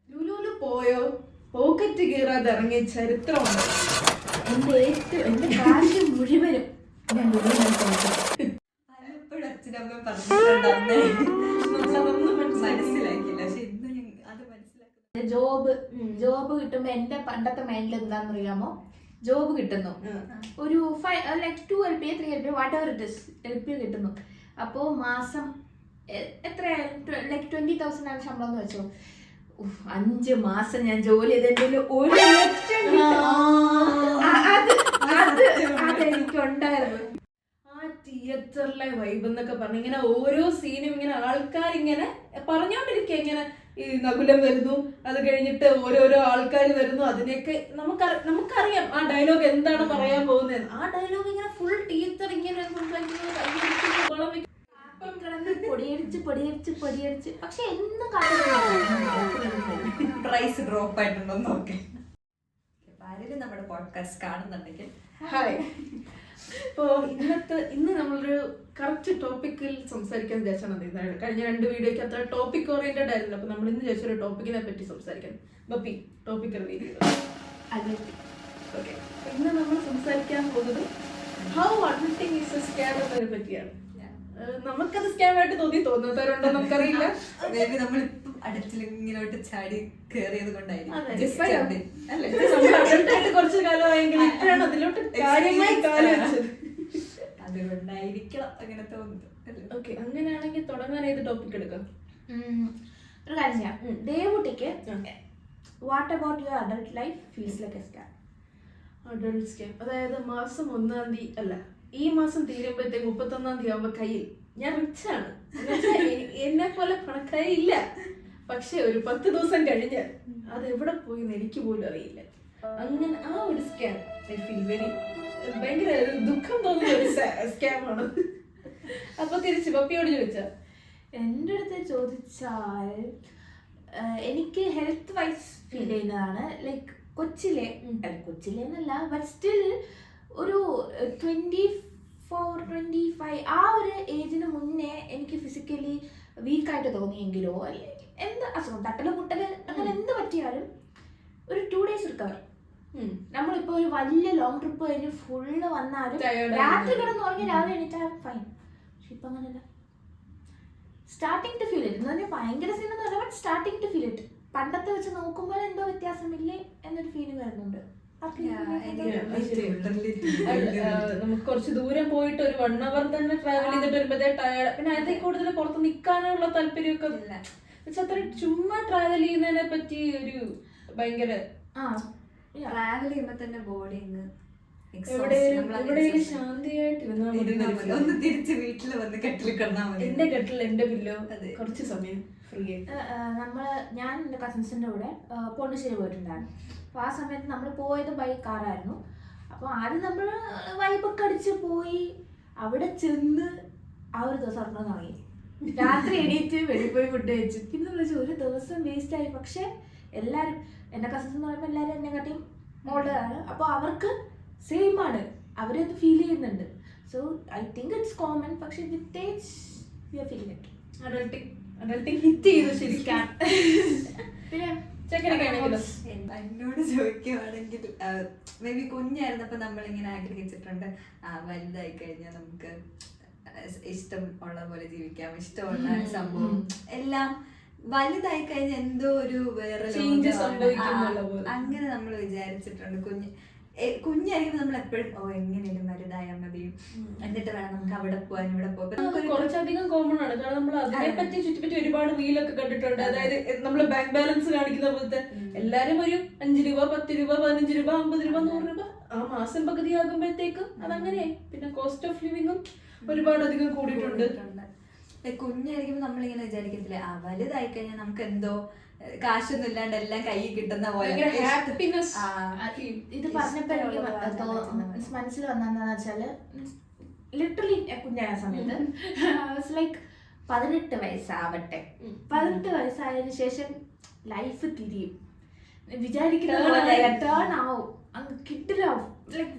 ലുലുവില് പോയോ പോക്കറ്റ് കീറാതെ ഇറങ്ങിയ ചരിത്രമുണ്ട്. എന്റെ കാശ് മുഴുവനും ഞാൻ പലപ്പോഴും അച്ഛനമ്മ പറഞ്ഞിട്ടുണ്ടെന്നേ നമ്മളതൊന്നും മനസ്സിലാക്കില്ല. പക്ഷെ ഇന്ന് അത് മനസ്സിലാക്കുന്നത് ജോബ് കിട്ടുമ്പോ എന്റെ പണ്ടത്തെ മൈൻഡിൽ എന്താണെന്ന് അറിയാമോ, ജോബ് കിട്ടുന്നു ഒരു 2 LP 3 LP what ever it is LP കിട്ടുന്നു. അപ്പോ മാസം എത്ര 20,000 ആണ് ശമ്പളം എന്ന് വെച്ചോ. 5 മാസം ഞാൻ ജോലി ചെയ്തതിന്റെ 1 ലക്ഷം അതെനിക്ക് ഉണ്ടായിരുന്നു. ആ തിയേറ്ററിലെ വൈബ് എന്നൊക്കെ പറഞ്ഞു ഇങ്ങനെ ഓരോ സീനും ഇങ്ങനെ ആൾക്കാരിങ്ങനെ പറഞ്ഞോണ്ടിരിക്കുക, ഇങ്ങനെ ഈ നകുലം വരുന്നു, അത് കഴിഞ്ഞിട്ട് ഓരോരോ ആൾക്കാർ വരുന്നു, അതിനെയൊക്കെ നമുക്കറിയാം ആ ഡയലോഗ് എന്താണ് പറയാൻ പോകുന്നത്. ആ ഡയലോഗ് ഇങ്ങനെ ഫുൾ തിയേറ്റർ ഇങ്ങനെ പൊടിയടിച്ച് പക്ഷെ എന്നും പ്രൈസ് ഡ്രോപ്പ് ആയിട്ടുണ്ടോ നോക്കെ. ആരെങ്കിലും നമ്മുടെ പോഡ്കാസ്റ്റ് കാണുന്നുണ്ടെങ്കിൽ ഹായ്. ഇപ്പോ ഇന്ന് നമ്മളൊരു കറക്റ്റ് ടോപ്പിക്കിൽ സംസാരിക്കാൻ വിചാരിച്ചാണ്. കഴിഞ്ഞ 2 വീഡിയോക്ക് അത്ര ടോപ്പിക് ഓറിയന്റഡ് ആയിരുന്നു. അപ്പൊ നമ്മൾ ഇന്ന് വിചാരിച്ചൊരു ടോപ്പിക്കിനെ പറ്റി സംസാരിക്കാൻ. Bappi topic okay. ഇന്ന് നമ്മൾ സംസാരിക്കാൻ പോകുന്നത് ഹൗ അഡൽട്ടിങ് ഈസ് എ സ്കാം എന്നതിനെ പറ്റിയാണ്. നമുക്കത് സ്കാം ആയിട്ട് തോന്നുന്നവരുണ്ടോ നമുക്കറിയില്ല. നമ്മളിപ്പം അടുത്തിലിങ്ങനോട്ട് ചാടി കേറിയത് കൊണ്ടായിരിക്കും കുറച്ചു കാലമായെങ്കിൽ ഇപ്പോഴാണ് അതിലോട്ട് കാര്യമായി കാലം വെച്ചത്. അതുകൊണ്ടായിരിക്കണം അങ്ങനെ തോന്നുന്നത്. ഓക്കെ, അങ്ങനെയാണെങ്കിൽ തുടങ്ങാൻ ഏത് ടോപ്പിക് എടുക്കാം? ഒരു കാര്യം ചെയ്യാം. ദേവുട്ടിക്ക് what about your adult life feels like a scam? Adult scam അതായത് മാസം 1-ാം തീയതി അല്ല, ഈ മാസം തീരുമ്പോഴത്തേക്ക് 31-ാം തീയതി ആവുമ്പോ കയ്യിൽ ഞാൻ റിച്ചാണ്, എന്നെ പോലെ പണക്കാരി ഇല്ല, പക്ഷെ ഒരു 10 ദിവസം കഴിഞ്ഞ് അത് എവിടെ പോയി എനിക്ക് പോലും അറിയില്ല. അങ്ങനെ ആ ഒരു സ്കാം ഐ ഫീൽ ഭയങ്കര ദുഃഖം തോന്നുന്ന ഒരു സ്കാമാണ്. അപ്പൊ തിരിച്ച് പപ്പിയോട് ചോദിച്ചാ, എൻ്റെ അടുത്ത് ചോദിച്ചാൽ എനിക്ക് ഹെൽത്ത് വൈസ് ഫീൽ ചെയ്യുന്നതാണ്. ലൈക്ക് കൊച്ചിലെന്നല്ല, ബട്ട് സ്റ്റിൽ ഒരു 24-25 ആ ഒരു ഏജിന് മുന്നേ എനിക്ക് ഫിസിക്കലി വീക്കായിട്ട് തോന്നിയെങ്കിലോ അല്ലെങ്കിൽ എന്ത് അസുഖം തട്ടല് മുട്ടല് അങ്ങനെ എന്ത് പറ്റിയാലും ഒരു 2 days റിക്കവർ. നമ്മളിപ്പോ ഒരു വലിയ ലോങ് ട്രിപ്പ് കഴിഞ്ഞ് ഫുള്ള് വന്നാലും രാത്രി കിടന്ന് ഉറങ്ങി രാവിലെ എണീറ്റാൽ ഫൈൻ. പക്ഷെ ഇപ്പൊ അങ്ങനല്ല. സ്റ്റാർട്ടിങ് ടു ഫീൽ ഇറ്റ് എന്ന് പറഞ്ഞാൽ ഭയങ്കര സീനൊന്നും അല്ല, but starting to feel it. പണ്ടത്തെ വെച്ച് നോക്കുമ്പോൾ എന്തോ വ്യത്യാസമില്ലേ എന്നൊരു ഫീലിംഗ് വരുന്നുണ്ട്. നമുക്ക് കുറച്ച് ദൂരം പോയിട്ട് ഒരു 1 hour തന്നെ ട്രാവൽ ചെയ്തിട്ട് വരുമ്പോഴത്തേ ടയർഡ്, പിന്നെ അതിൽ കൂടുതൽ പുറത്ത് നിൽക്കാനുള്ള താല്പര്യമൊക്കെ ഇല്ല. പക്ഷെ അത്ര ചുമ്മാ ട്രാവൽ ചെയ്യുന്നതിനെ പറ്റി ഒരു ഭയങ്കര ട്രാവൽ ചെയ്യുമ്പോ തന്നെ ബോഡി ശാന്തിയായിട്ട് ഒന്ന് തിരിച്ച് വീട്ടിൽ വന്ന് കെട്ടിൽ കിടന്നാൽ മതി. എന്റെ കെട്ടിൽ എന്റെ പില്ലോ കുറച്ച് സമയം ഫ്രീ ആയിട്ട്. ഞാൻ എൻ്റെ കസിൻസിൻ്റെ കൂടെ പോണ്ടിശ്ശേരി പോയിട്ടുണ്ടായിരുന്നു. അപ്പോൾ ആ സമയത്ത് നമ്മൾ പോയത് ബൈ കാറായിരുന്നു. അപ്പോൾ ആദ്യം നമ്മൾ വൈബൊക്കെ അടിച്ച് പോയി. അവിടെ ചെന്ന് ആ ഒരു ദിവസം ഉറങ്ങാൻ തുടങ്ങി. രാത്രി എണീറ്റ് വെളിയിൽ പോയി ഫുഡ് കഴിച്ചു. പിന്നെ വിളിച്ചു ഒരു ദിവസം വേസ്റ്റ് ആയി. പക്ഷെ എല്ലാവരും എൻ്റെ കസിൻസ് എന്ന് പറയുമ്പോൾ എല്ലാവരും എന്നെ കാട്ടിയും ഓൾഡറാണ്. അപ്പോൾ അവർക്ക് സെയിം ആണ്, അവരത് ഫീൽ ചെയ്യുന്നുണ്ട്. So I think it's common. പക്ഷെ with age we are feeling it. Adulting hit ചെയ്തു ശരിക്കും. പിന്നെ എന്നോട് ചോദിക്കുവാണെങ്കിൽ മേ ബി കുഞ്ഞായിരുന്നപ്പോ നമ്മളിങ്ങനെ ആഗ്രഹിച്ചിട്ടുണ്ട് വലുതായി കഴിഞ്ഞാൽ നമുക്ക് ഇഷ്ടം ഉള്ള പോലെ ജീവിക്കാം, ഇഷ്ടമുള്ള സംഭവം എല്ലാം വലുതായി കഴിഞ്ഞാൽ എന്തോ ഒരു വേറെ അങ്ങനെ നമ്മൾ വിചാരിച്ചിട്ടുണ്ട്. കുഞ്ഞായിരിക്കും നമ്മൾ എപ്പോഴും എങ്ങനെയും വലുതായാൽ മതി, എന്നിട്ട് വേണം നമുക്ക് അവിടെ പോകാൻ ഇവിടെ പോകാൻ. കുറച്ചധികം കോമൺ ആണ്. കാരണം നമ്മൾ അതിനെ പറ്റി ചുറ്റിപ്പറ്റി ഒരുപാട് റീലൊക്കെ കണ്ടിട്ടുണ്ട്. അതായത് നമ്മള് ബാങ്ക് ബാലൻസ് കാണിക്കുന്ന പോലത്തെ എല്ലാരും ഒരു 5 രൂപ 10 രൂപ 15 രൂപ 50 രൂപ 100 രൂപ ആ മാസം പകുതി ആകുമ്പോഴത്തേക്കും അതങ്ങനെയായി. പിന്നെ കോസ്റ്റ് ഓഫ് ലിവിങ്ങും ഒരുപാട് അധികം കൂടിയിട്ടുണ്ട്. കുഞ്ഞായിരിക്കുമ്പോ നമ്മളിങ്ങനെ വിചാരിക്കത്തില്ലേ വലുതായി കഴിഞ്ഞാൽ നമുക്ക് എന്തോ കാശൊന്നും ഇല്ലാണ്ട് എല്ലാം കയ്യിൽ കിട്ടുന്ന പോലെ ഹാപ്പിനെസ്. ഇത് പറഞ്ഞപ്പോ എനിക്ക് മനസ്സിൽ വന്നെന്താന്ന് വെച്ചാല് ലിറ്ററലി കുഞ്ഞായ സമയത്ത് ലൈക്ക് 18 വയസ്സാവട്ടെ, 18 വയസ്സായതിനു ശേഷം ലൈഫ് തിരിയും, വിചാരിക്കുന്ന ടേൺ ആവും, അങ്ങ് കിട്ടിലാവും.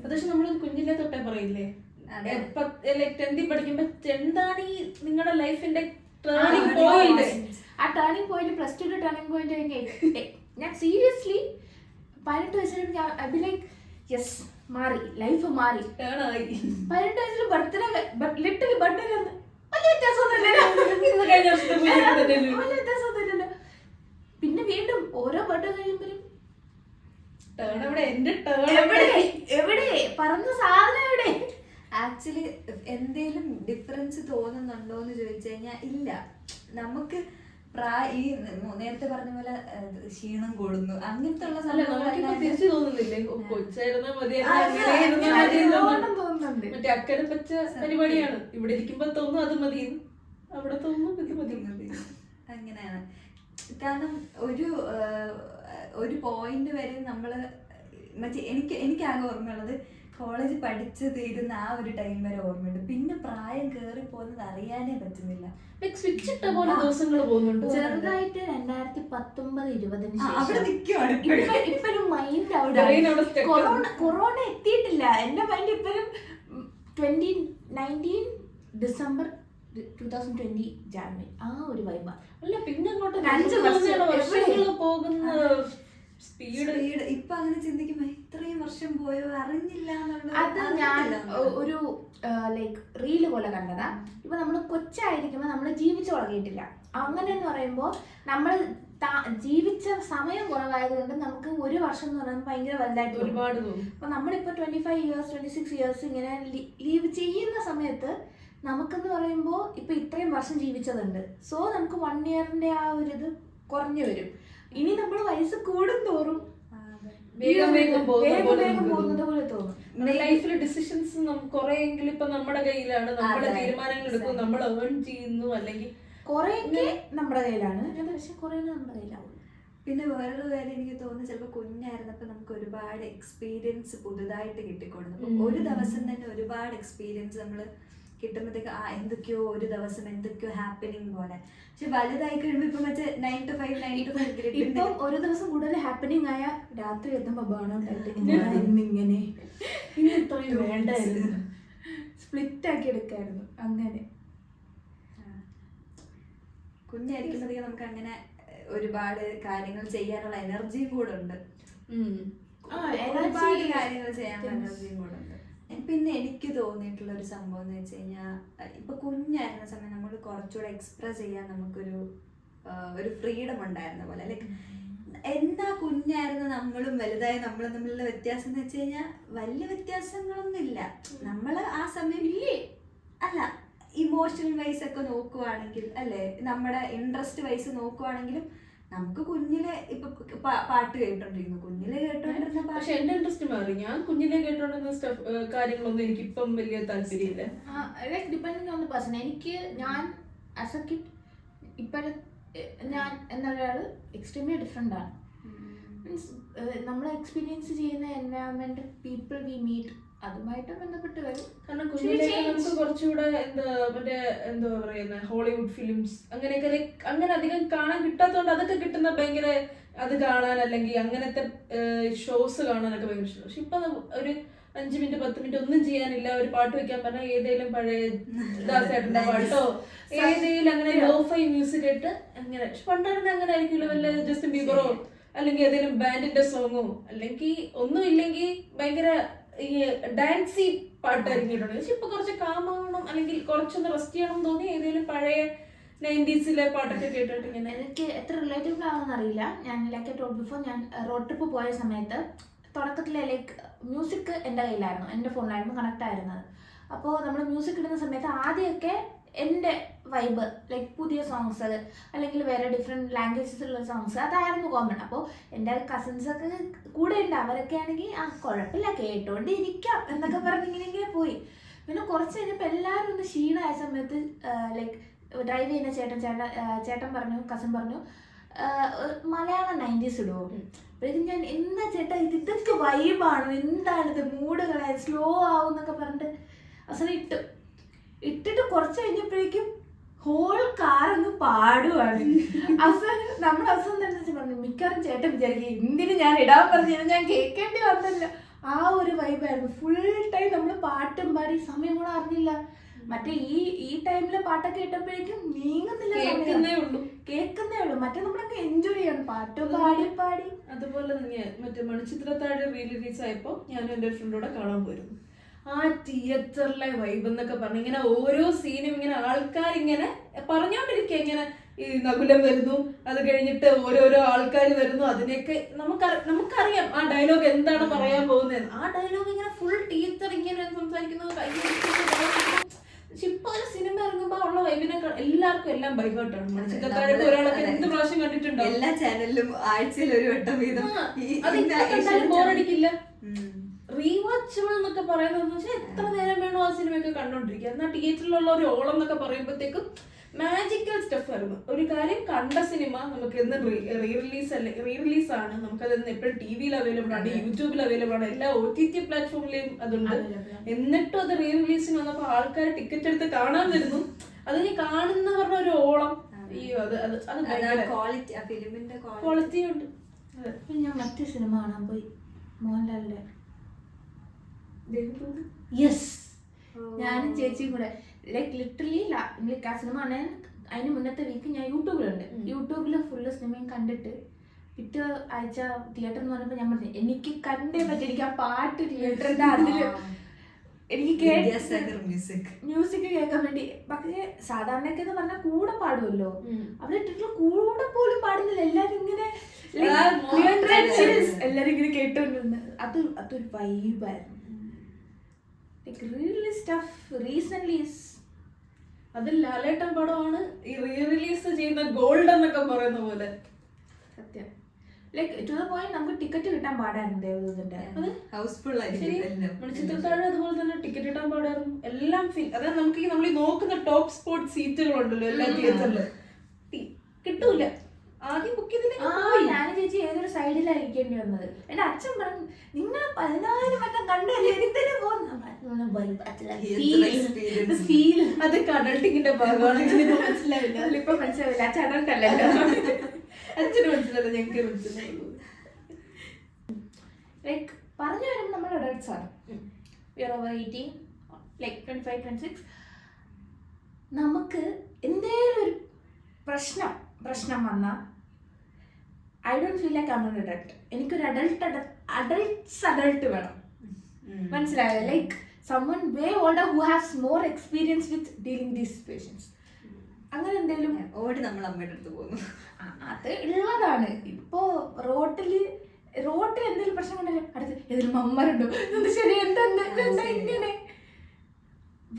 പക്ഷെ നമ്മൾ കുഞ്ഞിലെ തൊട്ടേ പറയില്ലേ, 10th പഠിക്കുമ്പോ എന്താണ് ഈ നിങ്ങളുടെ ലൈഫിന്റെ ടേണിംഗ് പോയിന്റ്, ആ ടേണിംഗ് പോയിന്റ് +2 ടേണിംഗ് പോയിന്റ് ഞാൻ സീരിയസ്ലി 18 വയസ്സിൽ ഞാൻ അത് ലൈക്ക് യെസ് മാറി, ലൈഫ് മാറി. 18 വയസ്സിൽ ബർത്ത്ഡേ ലിറ്ററലി ബർത്ത്ഡേ വലിയ വ്യത്യാസമൊന്നുമില്ലല്ലോ. പിന്നെ വീണ്ടും ഓരോ ബർത്ത്ഡേ കഴിയുമ്പോഴും എവിടെ പറന്ന സാധനം എവിടെ? ആക്ച്വലി എന്തേലും ഡിഫറൻസ് തോന്നുന്നുണ്ടോ എന്ന് ചോദിച്ചു കഴിഞ്ഞാൽ ഇല്ല. നമുക്ക് ഈ നേരത്തെ പറഞ്ഞ പോലെ ക്ഷീണം കൂടുന്നു അങ്ങനത്തെ ഉള്ള മറ്റേ അക്കരെ പച്ച പരിപാടിയാണ്. ഇവിടെ ഇരിക്കുമ്പോ തോന്നും അത് മതി, അവിടെ തോന്നും ഇത് മതി. അങ്ങനെയാണ്. കാരണം ഒരു പോയിന്റ് വരെ നമ്മള് മറ്റേ എനിക്കാകെ ഓർമ്മയുള്ളത് കോളേജ് പഠിച്ച് തീരുന്ന ആ ഒരു ടൈം വരെ ഓർമ്മയുണ്ട്. പിന്നെ പ്രായം കേറി പോകുന്നത് അറിയാനേ പറ്റുന്നില്ല. ചെറുതായിട്ട് 2019-20 അവിടെ നിൽക്കുവാണ് ഇപ്പൊരു മൈൻഡ് അവിടെ. കൊറോണ എത്തിയിട്ടില്ല. എന്റെ മൈൻഡ് ഇപ്പോഴും 2019 ഡിസംബർ 2020 ജാനുവരി ആ ഒരു വൈബാ. അല്ല പിന്നെ അങ്ങോട്ട് 5 വർഷം പോകുന്ന സ്പീഡ് ഇപ്പൊ അങ്ങനെ ചിന്തിക്കുമ്പോ ഇത്രയും വർഷം പോയോ അറിഞ്ഞില്ല. അത് ഞാൻ ഒരു ലൈക്ക് റീല് പോലെ കണ്ടതാ. ഇപ്പൊ നമ്മള് കൊച്ചായിരിക്കുമ്പോ നമ്മള് ജീവിച്ചു തുടങ്ങിയിട്ടില്ല. അങ്ങനെ എന്ന് പറയുമ്പോ നമ്മൾ ജീവിച്ച സമയം കുറവായത് കൊണ്ട് നമുക്ക് ഒരു വർഷം എന്ന് പറയുന്നത് ഭയങ്കര വലുതായിട്ട് ഒരുപാട്. അപ്പൊ നമ്മളിപ്പോ 25 years 26 years ഇങ്ങനെ ലീവ് ചെയ്യുന്ന സമയത്ത് നമുക്കെന്ന് പറയുമ്പോ ഇപ്പൊ ഇത്രയും വർഷം ജീവിച്ചതുണ്ട്. സോ നമുക്ക് 1 yearന്റെ ആ ഒരു ഇത് കുറഞ്ഞു വരും. ഇനി നമ്മൾ വയസ്സ് കൂടും തോറും വേഗം പോകുന്നത് പോലെ തോന്നും. ലൈഫിലെ ഡിസിഷൻസ് കുറെയെങ്കിലും ഇപ്പൊ നമ്മുടെ കയ്യിലാണ്. നമ്മുടെ തീരുമാനങ്ങൾ എടുക്കും, നമ്മൾ ഏൺ ചെയ്യുന്നു, അല്ലെങ്കിൽ കുറെയൊക്കെ നമ്മുടെ കയ്യിലാണ്, പക്ഷെ കുറെ നമ്മുടെ കയ്യിലാവും. പിന്നെ വേറൊരു കാര്യം എനിക്ക് തോന്നുന്നു, ചിലപ്പോൾ കുഞ്ഞായിരുന്നപ്പോൾ നമുക്ക് ഒരുപാട് എക്സ്പീരിയൻസ് പുതുതായിട്ട് കിട്ടിക്കൊടുന്നു. ഒരു ദിവസം തന്നെ ഒരുപാട് എക്സ്പീരിയൻസ് നമ്മൾ കിട്ടുമ്പോഴത്തേക്ക് എന്തൊക്കെയോ ഒരു ദിവസം എന്തൊക്കെയോ ഹാപ്പനിങ് പോലെ. പക്ഷെ വലുതായി കഴിയുമ്പോൾ ഇപ്പൊ മറ്റേ 9 to 5 ഇപ്പം ഒരു ദിവസം കൂടുതൽ ഹാപ്പനിങ് ആയ രാത്രി എത്തുമ്പോ ഇങ്ങനെ ഇത്രയും വേണ്ടായിരുന്നു, സ്പ്ലിറ്റ് ആക്കി എടുക്കായിരുന്നു. അങ്ങനെ കുഞ്ഞായിരിക്കുമ്പോഴത്തേക്ക് നമുക്ക് അങ്ങനെ ഒരുപാട് കാര്യങ്ങൾ ചെയ്യാനുള്ള എനർജിയും കൂടെ ഉണ്ട്. ഒരുപാട് കാര്യങ്ങൾ ചെയ്യാനുള്ള എനർജിയും കൂടെ ഉണ്ട്. പിന്നെ എനിക്ക് തോന്നിയിട്ടുള്ള ഒരു സംഭവം എന്ന് വെച്ച് കഴിഞ്ഞാൽ, ഇപ്പൊ കുഞ്ഞായിരുന്ന സമയം നമ്മൾ കുറച്ചുകൂടെ എക്സ്പ്രസ് ചെയ്യാൻ നമുക്കൊരു ഫ്രീഡം ഉണ്ടായിരുന്ന പോലെ. ലൈക്ക് എന്താ കുഞ്ഞായിരുന്ന നമ്മളും വലുതായി നമ്മളും തമ്മിലുള്ള വ്യത്യാസം എന്ന് വെച്ച് കഴിഞ്ഞാൽ വലിയ വ്യത്യാസങ്ങളൊന്നും ഇല്ല. നമ്മൾ ആ സമയം അല്ല ഇമോഷണൽ വൈസ് ഒക്കെ നോക്കുവാണെങ്കിൽ, അല്ലെ, നമ്മുടെ ഇൻട്രസ്റ്റ് വൈസ് നോക്കുവാണെങ്കിലും നമുക്ക് കുഞ്ഞിലെ ഇപ്പൊ പാട്ട് കേട്ടോണ്ടിരിക്കുന്നു, കുഞ്ഞിലെ കേട്ടോണ്ടിരുന്ന പക്ഷെ എന്റെ ഇൻട്രസ്റ്റ് മാറി. ഞാൻ കുഞ്ഞിലെ കേട്ടോണ്ടിരുന്ന കാര്യങ്ങളൊന്നും എനിക്ക് ഇപ്പം വലിയ താല്പര്യമില്ല. Depending on the person. ഞാൻ ആസ് എ കിഡ് ഇപ്പോഴും ഞാൻ എന്നൊരാള് എക്സ്ട്രീംലി ഡിഫറെന്റ് ആണ്. മീൻസ് നമ്മൾ എക്സ്പീരിയൻസ് ചെയ്യുന്ന എൻവയോൺമെന്റ്, പീപ്പിൾ വി മീറ്റ്, അതുമായിട്ട് ബന്ധപ്പെട്ട് വരും. കാരണം കുഞ്ഞിലേക്ക് നമുക്ക് കുറച്ചുകൂടെ എന്താ പറയുന്ന ഹോളിവുഡ് ഫിലിംസ് അങ്ങനെയൊക്കെ അങ്ങനെ അധികം കാണാൻ കിട്ടാത്തതുകൊണ്ട് അതൊക്കെ കിട്ടുന്ന ഭയങ്കര അത് കാണാൻ, അല്ലെങ്കിൽ അങ്ങനത്തെ ഷോസ് കാണാനൊക്കെ ഭയങ്കര ഇഷ്ടം. പക്ഷെ ഇപ്പൊ ഒരു 5 മിനിറ്റ് 10 മിനിറ്റ് ഒന്നും ചെയ്യാനില്ല, ഒരു പാട്ട് വെക്കാൻ പറഞ്ഞാൽ ഏതെങ്കിലും പഴയ ദാസേട്ടന്റെ പാട്ടോ ഏതെങ്കിലും അങ്ങനെ ലോഫൈ മ്യൂസിക് ഇട്ട് അങ്ങനെ. പക്ഷെ പണ്ടായിരുന്ന അങ്ങനെ ആയിരിക്കുമല്ലോ, വല്ല ജസ്റ്റിൻ ബീബറോ അല്ലെങ്കിൽ ഏതെങ്കിലും ബാൻഡിന്റെ സോങ്ങോ, അല്ലെങ്കിൽ ഒന്നും ഇല്ലെങ്കിൽ ഭയങ്കര ഈ ഡാൻസി പാട്ടായിരിക്കും ഇട്ടുണ്ട്. പക്ഷെ ഇപ്പൊ കുറച്ച് കാമാവണം അല്ലെങ്കിൽ കുറച്ചൊന്ന് റെസ്റ്റ് ചെയ്യണം തോന്നി ഏതെങ്കിലും പഴയ 90s പാട്ടൊക്കെ കേട്ടിട്ട് ഇങ്ങനെ. എനിക്ക് എത്ര റിലേറ്റീവ് ആണെന്ന് അറിയില്ല. ഞാൻ ലൈക്ക് ടോൾഡ് ബിഫോർ, ഞാൻ റോഡ് ട്രിപ്പ് പോയ സമയത്ത് തുടക്കത്തിലെ ലൈക്ക് മ്യൂസിക് എൻ്റെ കയ്യിലായിരുന്നു, എൻ്റെ ഫോണിലായിരുന്നു കണക്ട് ആയിരുന്നത്. അപ്പോൾ നമ്മൾ മ്യൂസിക് ഇടുന്ന സമയത്ത് ആദ്യമൊക്കെ എൻ്റെ വൈബ് ലൈക്ക് പുതിയ സോങ്സ് അല്ലെങ്കിൽ വേറെ ഡിഫറെൻറ്റ് ലാംഗ്വേജസിലുള്ള സോങ്സ് അതായിരുന്നു കോമൺ. അപ്പോൾ എൻ്റെ കസിൻസൊക്കെ കൂടെ ഉണ്ട്, അവരൊക്കെ ആണെങ്കിൽ കുഴപ്പമില്ല കേട്ടോണ്ടിരിക്കാം എന്നൊക്കെ പറഞ്ഞിങ്ങനെ പോയി. പിന്നെ കുറച്ച് കഴിഞ്ഞപ്പോൾ എല്ലാവരും ഒന്ന് ക്ഷീണമായ സമയത്ത് ലൈക്ക് ഡ്രൈവ് ചെയ്യുന്ന ചേട്ടൻ പറഞ്ഞു, കസിൻ പറഞ്ഞു മലയാളം 90s ഇടുമോ? അപ്പോഴേക്കും ഞാൻ എന്താ ചേട്ടാ ഇതൊക്കെ വൈബാണ്, എന്താണിത്, മൂഡുകളെ സ്ലോ ആവും എന്നൊക്കെ പറഞ്ഞിട്ട് അവസാനം ഇട്ടിട്ട് കുറച്ച് കഴിഞ്ഞപ്പോഴേക്കും ഹോൾ കാറൊന്ന് പാടുവാണ്. നമ്മൾ അവസാനം തന്നെ പറഞ്ഞു, മിക്കവാറും ചേട്ടൻ വിചാരിക്കും എന്തിന് ഞാൻ ഇടാൻ പറഞ്ഞു, ഞാൻ കേൾക്കേണ്ടി വന്നല്ലോ. ആ ഒരു വൈബായിരുന്നു ഫുൾ ടൈം. നമ്മൾ പാട്ടും പാടി സമയം കൂടെ അറിഞ്ഞില്ല. മറ്റേ ഈ ടൈമിലെ പാട്ടൊക്കെ ഇട്ടപ്പോഴേക്കും നീങ്ങുന്നില്ല, കേൾക്കുന്നേ ഉള്ളൂ. മറ്റേ നമ്മളൊക്കെ എൻജോയ് ചെയ്യണം, പാട്ട് പാടി പാടി. അതുപോലെ തന്നെ മറ്റേ മണിച്ചിത്രത്താഴ് റിലീസ് ആയപ്പോ ഞാനും എന്റെ ഫ്രണ്ടോടെ കാണാൻ പോയിരുന്നു. ആ തിയേറ്ററിലെ വൈബ് എന്നൊക്കെ പറഞ്ഞു ഇങ്ങനെ ഓരോ സീനും ഇങ്ങനെ ആൾക്കാരിങ്ങനെ പറഞ്ഞോണ്ടിരിക്കുക, ഇങ്ങനെ ഈ നകുലം വരുന്നു, അത് കഴിഞ്ഞിട്ട് ഓരോരോ ആൾക്കാർ വരുന്നു, അതിനെയൊക്കെ നമുക്കറിയാം ആ ഡയലോഗ് എന്താണ് പറയാൻ പോകുന്നത്. ആ ഡയലോഗ് ഇങ്ങനെ ഫുൾ തിയേറ്റർ ഇങ്ങനെ സംസാരിക്കുന്നത്, ഇപ്പൊ ഒരു സിനിമ ഇറങ്ങുമ്പോ ഉള്ള വൈബിനെ എല്ലാവർക്കും എല്ലാം ബൈഹാർട്ടാണ്. മണിച്ചിത്രത്താഴൊക്കെ ഒരാളൊക്കെ എന്ത് പ്രാവശ്യം കണ്ടിട്ടുണ്ടോ? എല്ലാ ചാനലിലും ആഴ്ചയിൽ ഒരു വട്ടം വീതം. ബോറടിക്കില്ല. റീവാച്ചബിൾ എന്നൊക്കെ പറയുന്നത് വെച്ചാൽ എത്ര നേരം വേണോ ആ സിനിമയൊക്കെ കണ്ടോണ്ടിരിക്കുക. എന്നാൽ തിയേറ്ററിലുള്ള ഒരു ഓളം എന്നൊക്കെ പറയുമ്പോഴത്തേക്കും മാജിക്കൽ സ്റ്റഫ് ആയിരുന്നു. ഒരു കാര്യം, കണ്ട സിനിമ നമുക്ക് എന്ന് റീ റിലീസ് ആണ്, നമുക്കത് എപ്പോഴും ടിവിയിൽ അവൈലബിൾ ആണ്, യൂട്യൂബിൽ അവൈലബിൾ ആണ്, എല്ലാ OTT പ്ലാറ്റ്ഫോമിലെയും അതുണ്ട്. എന്നിട്ടും അത് റീ റിലീസിന് വന്നപ്പോൾ ആൾക്കാർ ടിക്കറ്റ് എടുത്ത് കാണാൻ വരുന്നു. അതിന് കാണുന്നവരുടെ ഒരു ഓളം, ക്വാളിറ്റി ഉണ്ട്. ഞാൻ മറ്റു സിനിമ കാണാൻ പോയി, മോഹൻലാലിന്റെ യെസ്, ഞാനും ചേച്ചിയും കൂടെ. ലൈക്ക് ലിറ്ററലി ആ സിനിമ കാണാൻ അതിന് മുന്നത്തെ വീക്ക് ഞാൻ യൂട്യൂബിൽ ഫുള്ള് സിനിമയും കണ്ടിട്ട് പിറ്റേ ആഴ്ച തിയേറ്ററിൽ എന്ന് പറഞ്ഞപ്പോൾ ഞാൻ പറഞ്ഞു എനിക്ക് കണ്ടേ പറ്റും, എനിക്ക് ആ പാട്ട് തിയേറ്ററിന്റെ അതില് എനിക്ക് മ്യൂസിക് കേൾക്കാൻ വേണ്ടി. പക്ഷേ സാധാരണയൊക്കെ എന്ന് പറഞ്ഞാൽ കൂടെ പാടുമല്ലോ, അവിടെ കൂടെ പോലും പാടുന്നില്ല, എല്ലാരും ഇങ്ങനെ എല്ലാരും ഇങ്ങനെ കേട്ടോണ്ടിരുന്നു. അതൊരു വൈബായിരുന്നു. അത് ലാലേട്ടൻ പടമാണ് ഈ റീ റിലീസ് ചെയ്യുന്ന ഗോൾഡ് എന്നൊക്കെ പറയുന്ന പോലെ. സത്യം. ലൈക്ക് ടു ദ പോയിന്റ് നമുക്ക് ടിക്കറ്റ് കിട്ടാൻ പാടായിരുന്നു ദേവദൂതന്റെ. ഹൗസ്ഫുൾ മണിച്ചിത്രത്താഴ് അതുപോലെ തന്നെ ടിക്കറ്റ് കിട്ടാൻ പാടായിരുന്നു. എല്ലാം അതായത് നമുക്ക് നമ്മൾ ഈ നോക്കുന്ന ടോപ്പ് സ്പോട്ട് സീറ്റുകളുണ്ടല്ലോ എല്ലാ തിയേറ്ററിലും, കിട്ടൂല. ആദ്യം ബുക്ക് ഞാൻ ചേച്ചി ഏതൊരു സൈഡിലായിരിക്കേണ്ടി വന്നത്. എന്റെ അച്ഛൻ പറഞ്ഞു നിങ്ങൾ 14 വട്ടം കണ്ടല്ലേ എന്തിനു അത് കടൽട്ടിങ്ങിന്റെ ഭാഗമാണ്. മനസ്സിലാവില്ല, ഇപ്പൊ മനസ്സിലാവില്ല. അച്ഛൻ അടണ്ടല്ലോ, അച്ഛന് മനസ്സിലാവില്ല, ഞങ്ങൾക്ക് മനസ്സിലായി. ലൈക്ക് പറഞ്ഞു വരുമ്പോൾ നമ്മൾ അഡൾട്ട്സ് ആണ്, we are over 18, like 25, 26. നമുക്ക് എന്തെങ്കിലും ഒരു പ്രശ്നം വന്നാൽ I don't feel like I am an adult. എനിക്കൊരു അഡൾട്ട് വേണം, മനസ്സിലായോ? Like someone way older who has more experience with dealing these situations. അങ്ങനെ എന്തെങ്കിലും ഓടി നമ്മൾ അമ്മയുടെ അടുത്ത് പോകുന്നു, അത് ഉള്ളതാണ്. ഇപ്പോ റോട്ടിൽ എന്തെങ്കിലും പ്രശ്നം കണ്ടല്ലോ അടുത്ത് ഏതെങ്കിലും അമ്മരുണ്ടോ, ശരി എന്താ ഇങ്ങനെ.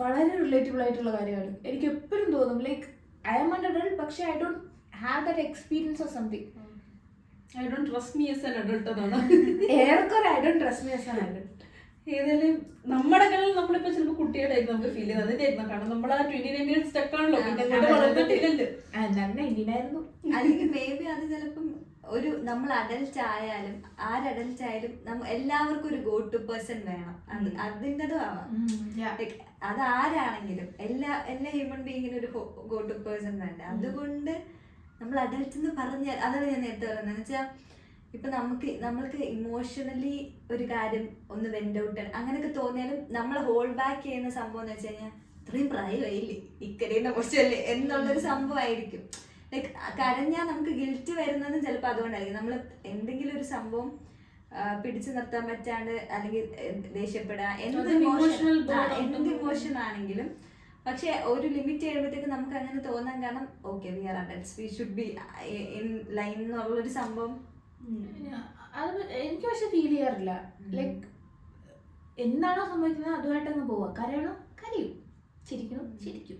വളരെ റിലേറ്റബിൾ ആയിട്ടുള്ള കാര്യമാണ്. എനിക്ക് എപ്പോഴും തോന്നും like I am an adult, പക്ഷെ I don't have that experience or something. I don't trust me as an adult എന്നാണ്. ഏറെക്കുറെ I don't trust me as an adult. ഏതായാലും നമ്മുടെ കളിൽ നമ്മളിപ്പോ ചിലപ്പോൾ കുട്ടികളായിരിക്കും നമുക്ക് ഫീൽ ചെയ്യുന്നത്. അതിന്റെ ആയിരുന്നു, കാരണം നമ്മൾ ആ 29 സ്റ്റക്ക് ആണല്ലോ, പിന്നെ വളർന്നിട്ടില്ലല്ലോ. ഇന്ത്യനായിരുന്നു. അല്ലെങ്കിൽ മേ ബി അത് ചിലപ്പം ഒരു നമ്മൾ അഡൽറ്റ് ആയാലും ആരഡൽറ്റ് ആയാലും എല്ലാവർക്കും ഒരു ഗോ ടു പേഴ്സൺ വേണം. അതിൻ്റെതും ആവാം. അതാരാണെങ്കിലും എല്ലാ ഹ്യൂമൻ ബീയിങ്ങിനും ഒരു ഗോ ടു പേഴ്സൺ വേണ്ട. അതുകൊണ്ട് നമ്മൾ അഡൽറ്റ് എന്ന് പറഞ്ഞാൽ അതാണ് ഞാൻ നേരത്തെ പറയുന്നത്. വെച്ചാൽ ഇപ്പൊ നമ്മൾക്ക് ഇമോഷണലി ഒരു കാര്യം ഒന്ന് വെന്റ് ഔട്ട് അങ്ങനെയൊക്കെ തോന്നിയാലും നമ്മൾ ഹോൾഡ് ബാക്ക് ചെയ്യുന്ന സംഭവം എന്ന് വെച്ച് കഴിഞ്ഞാൽ ഇത്രയും പ്രായമായില്ലേ, ഇക്കരയുന്ന മോശമല്ലേ എന്നുള്ളൊരു സംഭവമായിരിക്കും. ലൈക്ക് കരഞ്ഞാൽ നമുക്ക് ഗിൽറ്റ് വരുന്നതും ചിലപ്പോൾ അതുകൊണ്ടായിരിക്കും. നമ്മൾ എന്തെങ്കിലും ഒരു സംഭവം പിടിച്ചു നിർത്താൻ പറ്റാണ്ട് അല്ലെങ്കിൽ ദേഷ്യപ്പെടുക, എന്ത് ഇമോഷൻ ആണെങ്കിലും, പക്ഷെ ഒരു ലിമിറ്റ് കഴിയുമ്പോഴത്തേക്ക് നമുക്ക് അങ്ങനെ തോന്നാൻ കാരണം okay we are adults, we should be in line എന്നുള്ളൊരു സംഭവം അത് എനിക്ക് പക്ഷെ ഫീൽ ചെയ്യാറില്ല. ലൈക്ക് എന്താണോ സംഭവിക്കുന്നത് അതുമായിട്ടങ്ങ് പോവാ. കരയണോ കരയും, ചിരിക്കണം ചിരിക്കും.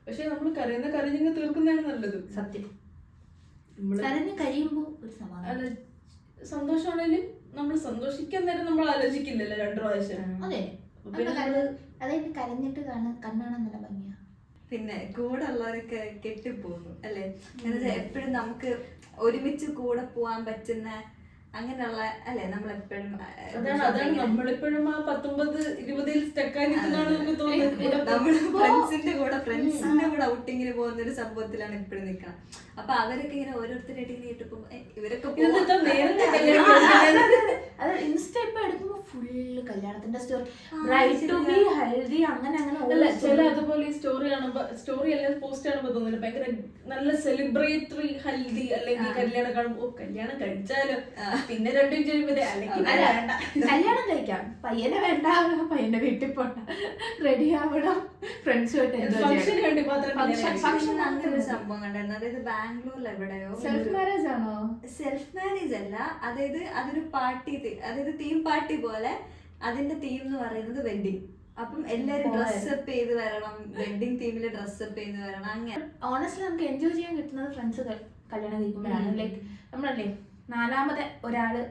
പക്ഷെ നമ്മൾ കരഞ്ഞങ്ങ് തീർക്കുന്നതാണ് നല്ലത്. സത്യം. കരഞ്ഞ് കഴിയുമ്പോൾ ഒരു സമാധാനം, സന്തോഷമാണെങ്കിലും നമ്മൾ സന്തോഷിക്കാൻ നേരം നമ്മൾ ആലോചിക്കില്ലല്ലോ 2 പ്രാവശ്യം. അതെ, അതായത് കരഞ്ഞിട്ട് കണ്ണാണ് നല്ല ഭംഗിയാ. പിന്നെ കൂടെ ഉള്ളവരൊക്കെ കെട്ടിപ്പോകുന്നു അല്ലേ, എപ്പോഴും നമുക്ക് ഒരുമിച്ച് കൂടെ പോവാൻ പറ്റുന്ന അങ്ങനെയുള്ള അല്ലേ നമ്മളെപ്പോഴും. അതാണ് നമ്മളിപ്പോഴും ആ 19-20 സ്റ്റക്കായി നിൽക്കുന്നതാണ് നമുക്ക് തോന്നുന്നത്. നമ്മള് ഫ്രണ്ട്സിന്റെ കൂടെ ഔട്ടിങ്ങിന് പോകുന്ന ഒരു സംഭവത്തിലാണ് എപ്പോഴും നിൽക്കണം. അപ്പൊ അവരൊക്കെ ഇങ്ങനെ ഓരോരുത്തരായിട്ട് ഇങ്ങനെ ഇട്ടപ്പോ ഇവരൊക്കെ അത് ഇൻസ്റ്റ ഇപ്പൊ എടുക്കുമ്പോ ഫുള്ള് കല്യാണത്തിന്റെ story, bride to be, haldi, അങ്ങനെ അല്ല ചില അതുപോലെ സ്റ്റോറി കാണുമ്പോ, സ്റ്റോറി അല്ലെങ്കിൽ പോസ്റ്റ് കാണുമ്പോ തോന്നില്ല ഭയങ്കര നല്ല സെലിബ്രേറ്ററി ഹൽദി അല്ലെങ്കിൽ കല്യാണം കാണുമ്പോ കല്യാണം കഴിച്ചാലോ പിന്നെ 2 മിനിറ്റ് കഴിയുമ്പോ അല്ലെങ്കിൽ കല്യാണം കഴിക്കാം, പയ്യനെ വേണ്ട, പയ്യന്റെ വീട്ടിൽ പോണ്ട, റെഡി ആവണം, ഫ്രണ്ട്സുമായിട്ട് ഫംഗ്ഷന് വേണ്ടി മാത്രം ഫംഗ്ഷൻ അങ്ങനെ ഒരു സംഭവം കണ്ടായിരുന്നു. അതായത് ബാംഗ്ലൂരിൽ എവിടെയോ സെൽഫ് മാരേജ് ആണോ? സെൽഫ് മാരേജ് അല്ല, അതായത് അതൊരു പാർട്ടി, അതായത് തീം പാർട്ടി പോലെ. അതിന്റെ തീം എന്ന് പറയുന്നത് വെഡിങ്. അപ്പം എല്ലാരും ഡ്രസ്സപ്പ് ചെയ്ത് വരണം, വെഡിങ് തീമില് ഡ്രസ്സപ്പ് ചെയ്ത് വരണം. അങ്ങനെ ഓണസ്റ്റ്ലി നമുക്ക് എൻജോയ് ചെയ്യാൻ കിട്ടുന്നത് ഫ്രണ്ട്സ് കല്യാണം കഴിക്കുമ്പോഴാണ്. ലൈക്ക് നമ്മളല്ലേ 4ാമത്തെ ഒരാള്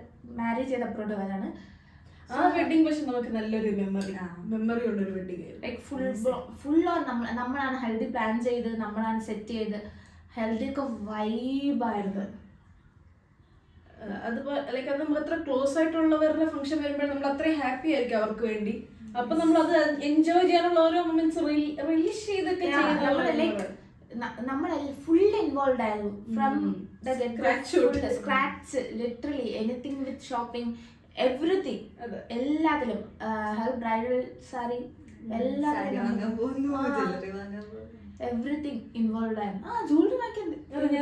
മാരേജ് ചെയ്ത് അപ്രോഡ് പോയതാണ്. ആ വെഡിങ് പക്ഷെ നമുക്ക് നല്ലൊരു മെമ്മറി ഉള്ള ഒരു വെഡിങ്. ലൈക്ക് ഫുൾ ഓൺ നമ്മളാണ് ഹെൽദി പ്ലാൻ ചെയ്ത്, നമ്മളാണ് സെറ്റ് ചെയ്ത്, ഹെൽദി ഒക്കെ വൈബായിരുന്നു. അതുപോലെ ലൈക്ക് അത് നമുക്ക് അത്ര ക്ലോസ് ആയിട്ടുള്ളവരുടെ ഫംഗ്ഷൻ വരുമ്പോൾ നമ്മൾ അത്രയും ഹാപ്പി ആയിരിക്കും അവർക്ക് വേണ്ടി. അപ്പൊ നമ്മൾ അത് എൻജോയ് ചെയ്യാനുള്ള ഓരോ മൊമെന്റ്സ് റിലീസ് ചെയ്തൊക്കെ നമ്മളെല്ലാം ഫുൾ ഇൻവോൾവ് ആയിരുന്നു. From scratch literally anything with shopping, everything, എല്ലാത്തിലും ബ്രൈഡൽ സാരി എവറിത്തിങ് ഇൻവോൾവ് ആയിരുന്നു. ജൂലറി വാങ്ങിക്കുന്നത്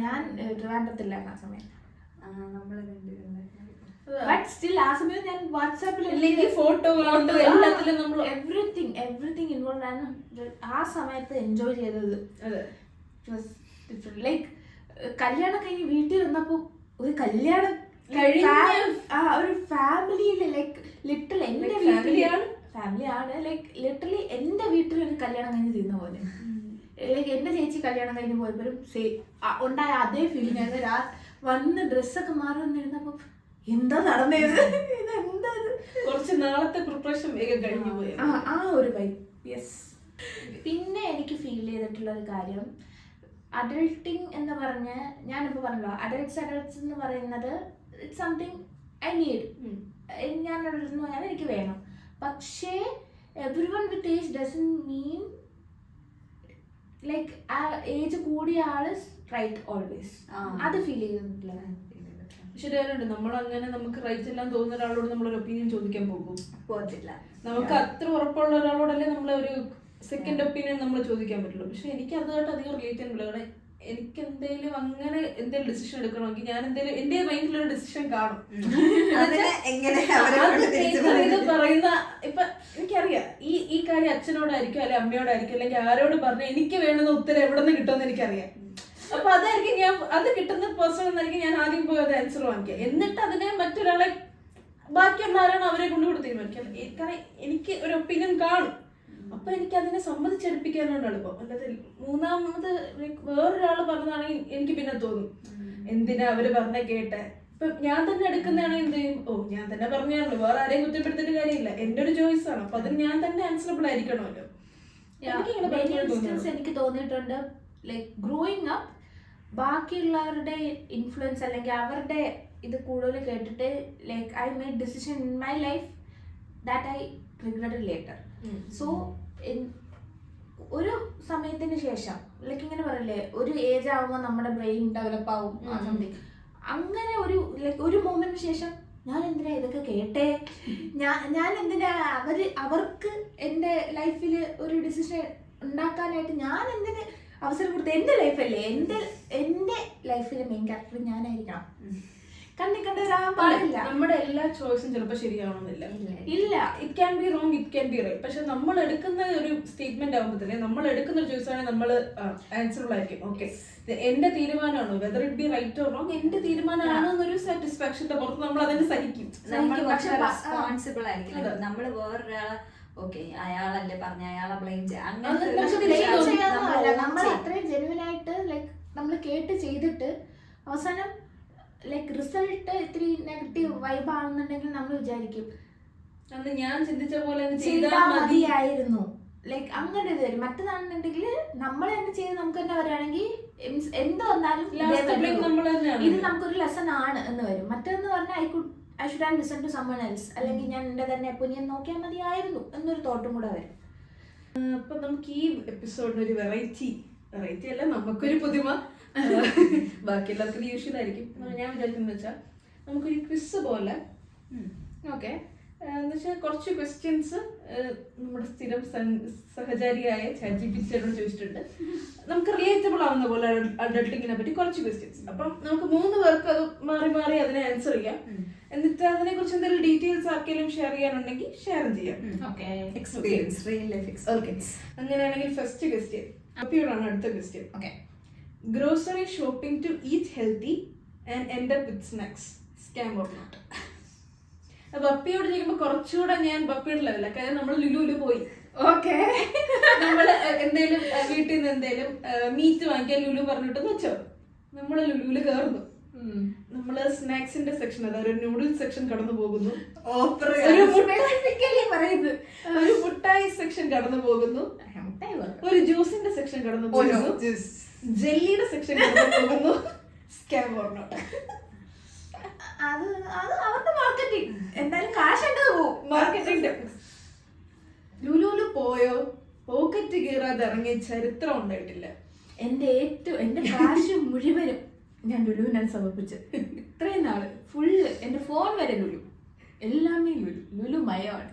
ഞാൻ ട്രിവാൻഡ്രത്തില്ലായിരുന്നു ആ സമയം. ബട്ട് സ്റ്റിൽ ആ സമയം ഞാൻ വാട്സാപ്പിൽ ഫോട്ടോ എല്ലാത്തിലും നമ്മൾ എവറിത്തിങ് ഇൻവോൾവ് ആണ്. ആ സമയത്ത് എൻജോയ് ചെയ്തത് ലൈക്ക് കല്യാണം കഴിഞ്ഞ് വീട്ടിൽ വന്നപ്പോ ഒരു കല്യാണം ഒരു ഫാമിലിയില് ലൈക്ക് ലിറ്ററലി എന്റെ ഫാമിലിയാണ് ലൈക്ക് ലിറ്ററലി എന്റെ വീട്ടിൽ ഒരു കല്യാണം കഴിഞ്ഞ് തീർന്ന പോലെ. ലൈക്ക് എന്റെ ചേച്ചി കല്യാണം കഴിഞ്ഞ് പോയപ്പോഴും ഉണ്ടായ അതേ ഫീലിംഗ് ആയിരുന്നു. വന്ന് ഡ്രസ്സൊക്കെ മാറി വന്നിരുന്നപ്പോ എന്താ നടന്നത്, ഇതെന്താ കുറച്ച് നാളത്തെ പ്രിപ്പറേഷൻ വേഗം കഴിഞ്ഞു പോയി. ആ ഒരു വൈബ്. യെസ്. പിന്നെ എനിക്ക് ഫീൽ ചെയ്തിട്ടുള്ള ഒരു കാര്യം, അഡൾട്ടിങ് എന്ന് പറഞ്ഞ് ഞാനിപ്പോൾ പറഞ്ഞല്ലോ, അഡൾട്ട്സ് എന്ന് പറയുന്നത് ഇറ്റ്സ് സംതിങ് ഐ നീഡ്. ഞാനുള്ളതെന്ന് പറഞ്ഞാൽ എനിക്ക് വേണം. പക്ഷേ every one with age doesn't mean like ആ ഏജ് കൂടിയ ആള് റൈറ്റ് ഓൾവേസ്. അത് ഫീൽ ചെയ്തിട്ടില്ല. ശരിയാലുണ്ട്, നമ്മളങ്ങനെ നമുക്ക് റൈറ്റ് എല്ലാം തോന്നുന്ന ഒരാളോട് നമ്മളൊരു ഒപ്പീനിയൻ ചോദിക്കാൻ പോകത്തില്ല. നമുക്ക് അത്ര ഉറപ്പുള്ള ഒരാളോടല്ലേ നമ്മളൊരു സെക്കൻഡ് ഒപ്പീനിയൻ നമ്മൾ ചോദിക്കാൻ പറ്റുള്ളൂ. പക്ഷെ എനിക്ക് അതുമായിട്ട് അധികം റിലേറ്റ് ചെയ്യാൻ പറ്റില്ല. കാരണം എനിക്ക് എന്തെങ്കിലും അങ്ങനെ എന്തെങ്കിലും ഡിസിഷൻ എടുക്കണമെങ്കിൽ ഞാൻ എന്തെങ്കിലും എന്റെ മൈൻഡിലൊരു ഡിസിഷൻ കാണും. പറയുന്ന ഇപ്പൊ എനിക്കറിയാം ഈ കാര്യം അച്ഛനോടായിരിക്കും അല്ലെങ്കിൽ അമ്മയോടായിരിക്കും അല്ലെങ്കിൽ ആരോട് പറഞ്ഞാൽ എനിക്ക് വേണ്ടുന്ന ഉത്തരം എവിടെ നിന്ന് കിട്ടുമെന്ന് എനിക്കറിയാം. അപ്പൊ അതായിരിക്കും ഞാൻ അത് കിട്ടുന്ന പേഴ്സൺ എന്നായിരിക്കും ഞാൻ ആദ്യം പോയി അത് ആൻസർ വാങ്ങിക്കുക. എന്നിട്ട് അതിനെ മറ്റൊരാളെ ബാക്കിയുള്ള ആരാണ് അവരെ കൊണ്ടുകൂടെ തീരുമാനിക്കാം. കാരണം എനിക്ക് ഒരു ഒപ്പീനിയൻ കാണും. അപ്പൊ എനിക്ക് അതിനെ സമ്മതിച്ചെടുപ്പിക്കാനാണ് എളുപ്പം. അല്ലാതെ മൂന്നാമത് വേറൊരാള് പറഞ്ഞതാണെങ്കിൽ എനിക്ക് പിന്നെ തോന്നും എന്തിനാ അവര് പറഞ്ഞ കേട്ടെ. ഇപ്പൊ ഞാൻ തന്നെ എടുക്കുന്നതാണെങ്കിൽ എന്ത് ചെയ്യും, ഞാൻ തന്നെ പറഞ്ഞാണല്ലോ, വേറെ ആരെയും കുറ്റപ്പെടുത്തിട്ട് കാര്യമില്ല, എന്റെ ഒരു ചോയ്സ് ആണ്. അപ്പൊ അതിന് ഞാൻ തന്നെ ആൻസറബിൾ ആയിരിക്കണമല്ലോ. എനിക്ക് തോന്നിയിട്ടുണ്ട് ലൈക്ക് ഗ്രോയിങ് അപ്പ് ബാക്കിയുള്ളവരുടെ ഇൻഫ്ലുവൻസ് അല്ലെങ്കിൽ അവരുടെ ഇത് കൂടുതൽ കേട്ടിട്ട് like I made decision in my life that I regretted later. So ഒരു സമയത്തിന് ശേഷം ലൈക്ക് ഇങ്ങനെ പറയില്ലേ, ഒരു ഏജ് ആവുമ്പോൾ നമ്മുടെ ബ്രെയിൻ ഡെവലപ്പ് ആവും സംതിങ്, അങ്ങനെ ഒരു മൊമെന്റിന് ശേഷം ഞാൻ എന്തിനാ ഇതൊക്കെ കേട്ടേ, ഞാൻ എന്തിനാ അവർക്ക് എൻ്റെ ലൈഫിൽ ഒരു ഡിസിഷൻ ഉണ്ടാക്കാനായിട്ട് ഞാൻ എന്തിന് അവസരം കൊടുത്ത്? എൻ്റെ ലൈഫല്ലേ, എൻ്റെ ലൈഫിലെ മെയിൻ ക്യാരക്ടർ ഞാനായിരിക്കണം. കണ്ണി കണ്ടുവരാൻ പാടില്ല. നമ്മുടെ എല്ലാ ചോയ്സും ചിലപ്പോൾ ശരിയാവണമെന്നില്ല. ഇല്ല, it can be wrong, it can be right. പക്ഷെ നമ്മൾ എടുക്കുന്ന ഒരു സ്റ്റേറ്റ്മെന്റ് ആകുമ്പോഴത്തേ നമ്മൾ എടുക്കുന്ന ഒരു ചോയ്സ് ആണെങ്കിൽ നമ്മൾ ആൻസറബിൾ ആയിരിക്കും. ഓക്കെ, എന്റെ തീരുമാനമാണോ, whether it be right or wrong, എന്റെ തീരുമാനമാണോ എന്നൊരു സാറ്റിസ്ഫാക്ഷന്റെ പുറത്ത് നമ്മൾ അതിന് സഹിക്കും. റെസ്പോൺസിബിൾ ആയിരിക്കും. നമ്മൾ വേറൊരാളെ ഓക്കെ അയാളല്ലേ പറഞ്ഞ അയാളെ ബ്ലെയിം നമ്മൾ അത്രയും ജെന്യുവൻ ആയിട്ട് ലൈക്ക് നമ്മൾ കേട്ട് ചെയ്തിട്ട് അവസാനം ലൈക്ക് റിസൾട്ട് ഇത്തിരി നെഗറ്റീവ് വൈബ് ആണെന്നുണ്ടെങ്കിൽ നമ്മൾ വിചാരിക്കും അന്ന് ഞാൻ ചിന്തിച്ച പോലെ ചെയ്താൽ മതിയായിരുന്നു. ലൈക്ക് അങ്ങനെ ഇത് വരും. മറ്റേതാണെന്നുണ്ടെങ്കിൽ നമ്മൾ തന്നെ ചെയ്ത് നമുക്ക് തന്നെ വരികയാണെങ്കിൽ എന്ത് വന്നാലും ഇത് നമുക്കൊരു ലെസൺ ആണ് എന്ന് വരും. മറ്റേന്ന് പറഞ്ഞാൽ I should have listened to someone else. അല്ലെങ്കിൽ ഞാൻ എൻ്റെ തന്നെ ഒപ്പീനിയൻ നോക്കിയാൽ മതിയായിരുന്നു എന്നൊരു തോട്ടും കൂടെ വരും. അപ്പൊ നമുക്ക് ഈ എപ്പിസോഡിന് ഒരു വെറൈറ്റി അല്ല, നമുക്കൊരു പുതുമ. ബാക്കി എല്ലാവർക്കും യൂഷ്വൽ ആയിരിക്കും. ഞാൻ വിചാരിക്കുന്നത് വെച്ചാൽ നമുക്കൊരു ക്വിസ് പോലെ, ഓക്കെ, എന്ന് വെച്ചാൽ കുറച്ച് ക്വസ്റ്റ്യൻസ് നമ്മുടെ സ്ഥിരം സഹചാരിയായ ChatGPT-യോട് ചോദിച്ചിട്ടുണ്ട്. നമുക്ക് റിലേറ്റബിൾ ആവുന്ന പോലെ അഡൾട്ടിങ്ങിനെ പറ്റി കുറച്ച് ക്വസ്റ്റ്യൻസ്. അപ്പം നമുക്ക് 3 പേർക്ക് അത് മാറി മാറി അതിനെ ആൻസർ ചെയ്യാം. എന്നിട്ട് അതിനെ കുറിച്ച് എന്തെങ്കിലും ഡീറ്റെയിൽസ് ആർക്കെങ്കിലും ഷെയർ ചെയ്യാനുണ്ടെങ്കിൽ ഷെയർ ചെയ്യാം. അങ്ങനെയാണെങ്കിൽ ഫസ്റ്റ് ക്വസ്റ്റ്യൻ അപ്പിയോടാണ്. അടുത്ത question, grocery shopping to eat healthy and end up with snacks, scam or not? അപ്പൊ അപ്പിയോട് ചോദിക്കുമ്പോ കുറച്ചുകൂടെ ഞാൻ പപ്പിയുടെ ലെവല. കാര്യം നമ്മൾ ലുലുവില് പോയി, ഓക്കെ, നമ്മള് എന്തേലും വീട്ടിൽ നിന്ന് എന്തേലും മീറ്റ് വാങ്ങിക്കാൻ ലുലു പറഞ്ഞിട്ടെന്ന് വെച്ചോ, നമ്മള് ലുലുവില് കയറുന്നു. നമ്മള് സ്നാക്സിന്റെ സെക്ഷൻ, അതായത് ഒരു നൂഡിൽസ് സെക്ഷൻ കടന്നു പോകുന്നു, ഒരു മുട്ടായി സെക്ഷൻ കടന്നു പോകുന്നു, ഒരു ജ്യൂസിന്റെ സെക്ഷൻ കടന്നു പോകുന്നു, ജെല്ലിയുടെ സെക്ഷൻ കടന്നു പോകുന്നു. Scam or not? അത് അവരുടെ മാർക്കറ്റിംഗ്. എന്തായാലും കാശ് മാർക്കറ്റിംഗ്. ലുലുവില് പോയോ പോക്കറ്റ് കീറാതെ ഇറങ്ങിയ ചരിത്രം ഉണ്ടായിട്ടില്ല. എന്റെ കാശ് മുഴുവനും ഞാൻ ലുലുവിനാണ് സമർപ്പിച്ചത്. ഇത്രയും നാള് ഫുള്ള് എന്റെ ഫോൺ വരെ ലുലു, എല്ലാമേ ലുലു മയമാണ്.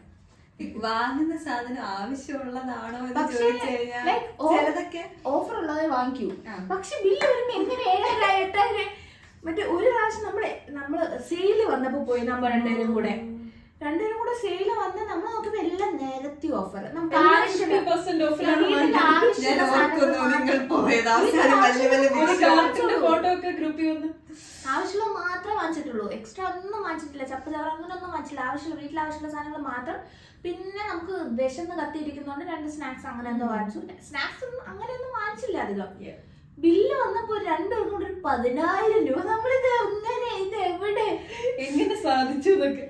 വാങ്ങുന്ന സാധനം ആവശ്യമുള്ളതാണോ എന്ന് ചോദിച്ചു കഴിഞ്ഞാൽ ചിലതൊക്കെ ഓഫർ ഉള്ളതേ വാങ്ങിക്കൂ. പക്ഷെ ബില്ല് വരുമ്പോ എങ്ങനെ 7,000 8,000? മറ്റേ ഒരു പ്രാവശ്യം നമ്മള് സെയില് വന്നപ്പോ പോയി, നമ്മൾ രണ്ടുപേരും കൂടെ സെയില് വന്ന് നമ്മൾ നോക്കുമ്പോ എല്ലാം നേരത്തെ ഓഫർ. നമുക്ക് ആവശ്യമുള്ള മാത്രമേ വാങ്ങിച്ചിട്ടുള്ളൂ, എക്സ്ട്രാ ഒന്നും വാങ്ങിച്ചിട്ടില്ല. ചപ്പചവർ അങ്ങനെയൊന്നും വാങ്ങിച്ചില്ല. വീട്ടിൽ ആവശ്യമുള്ള സാധനങ്ങൾ മാത്രം. പിന്നെ നമുക്ക് വിശന്ന് കത്തിയിരിക്കുന്നോണ്ട് 2 സ്നാക്സ് അങ്ങനെ എന്തോ വാങ്ങിച്ചു. സ്നാക്സ് ഒന്നും അങ്ങനെയൊന്നും വാങ്ങിച്ചില്ല അധികം. ബില്ല് വന്നപ്പോ 2 കൂടെ 10,000 രൂപ. നമ്മളിത് എങ്ങനെ, ഇത് എങ്ങനെ സാധിച്ചു എന്നൊക്കെ.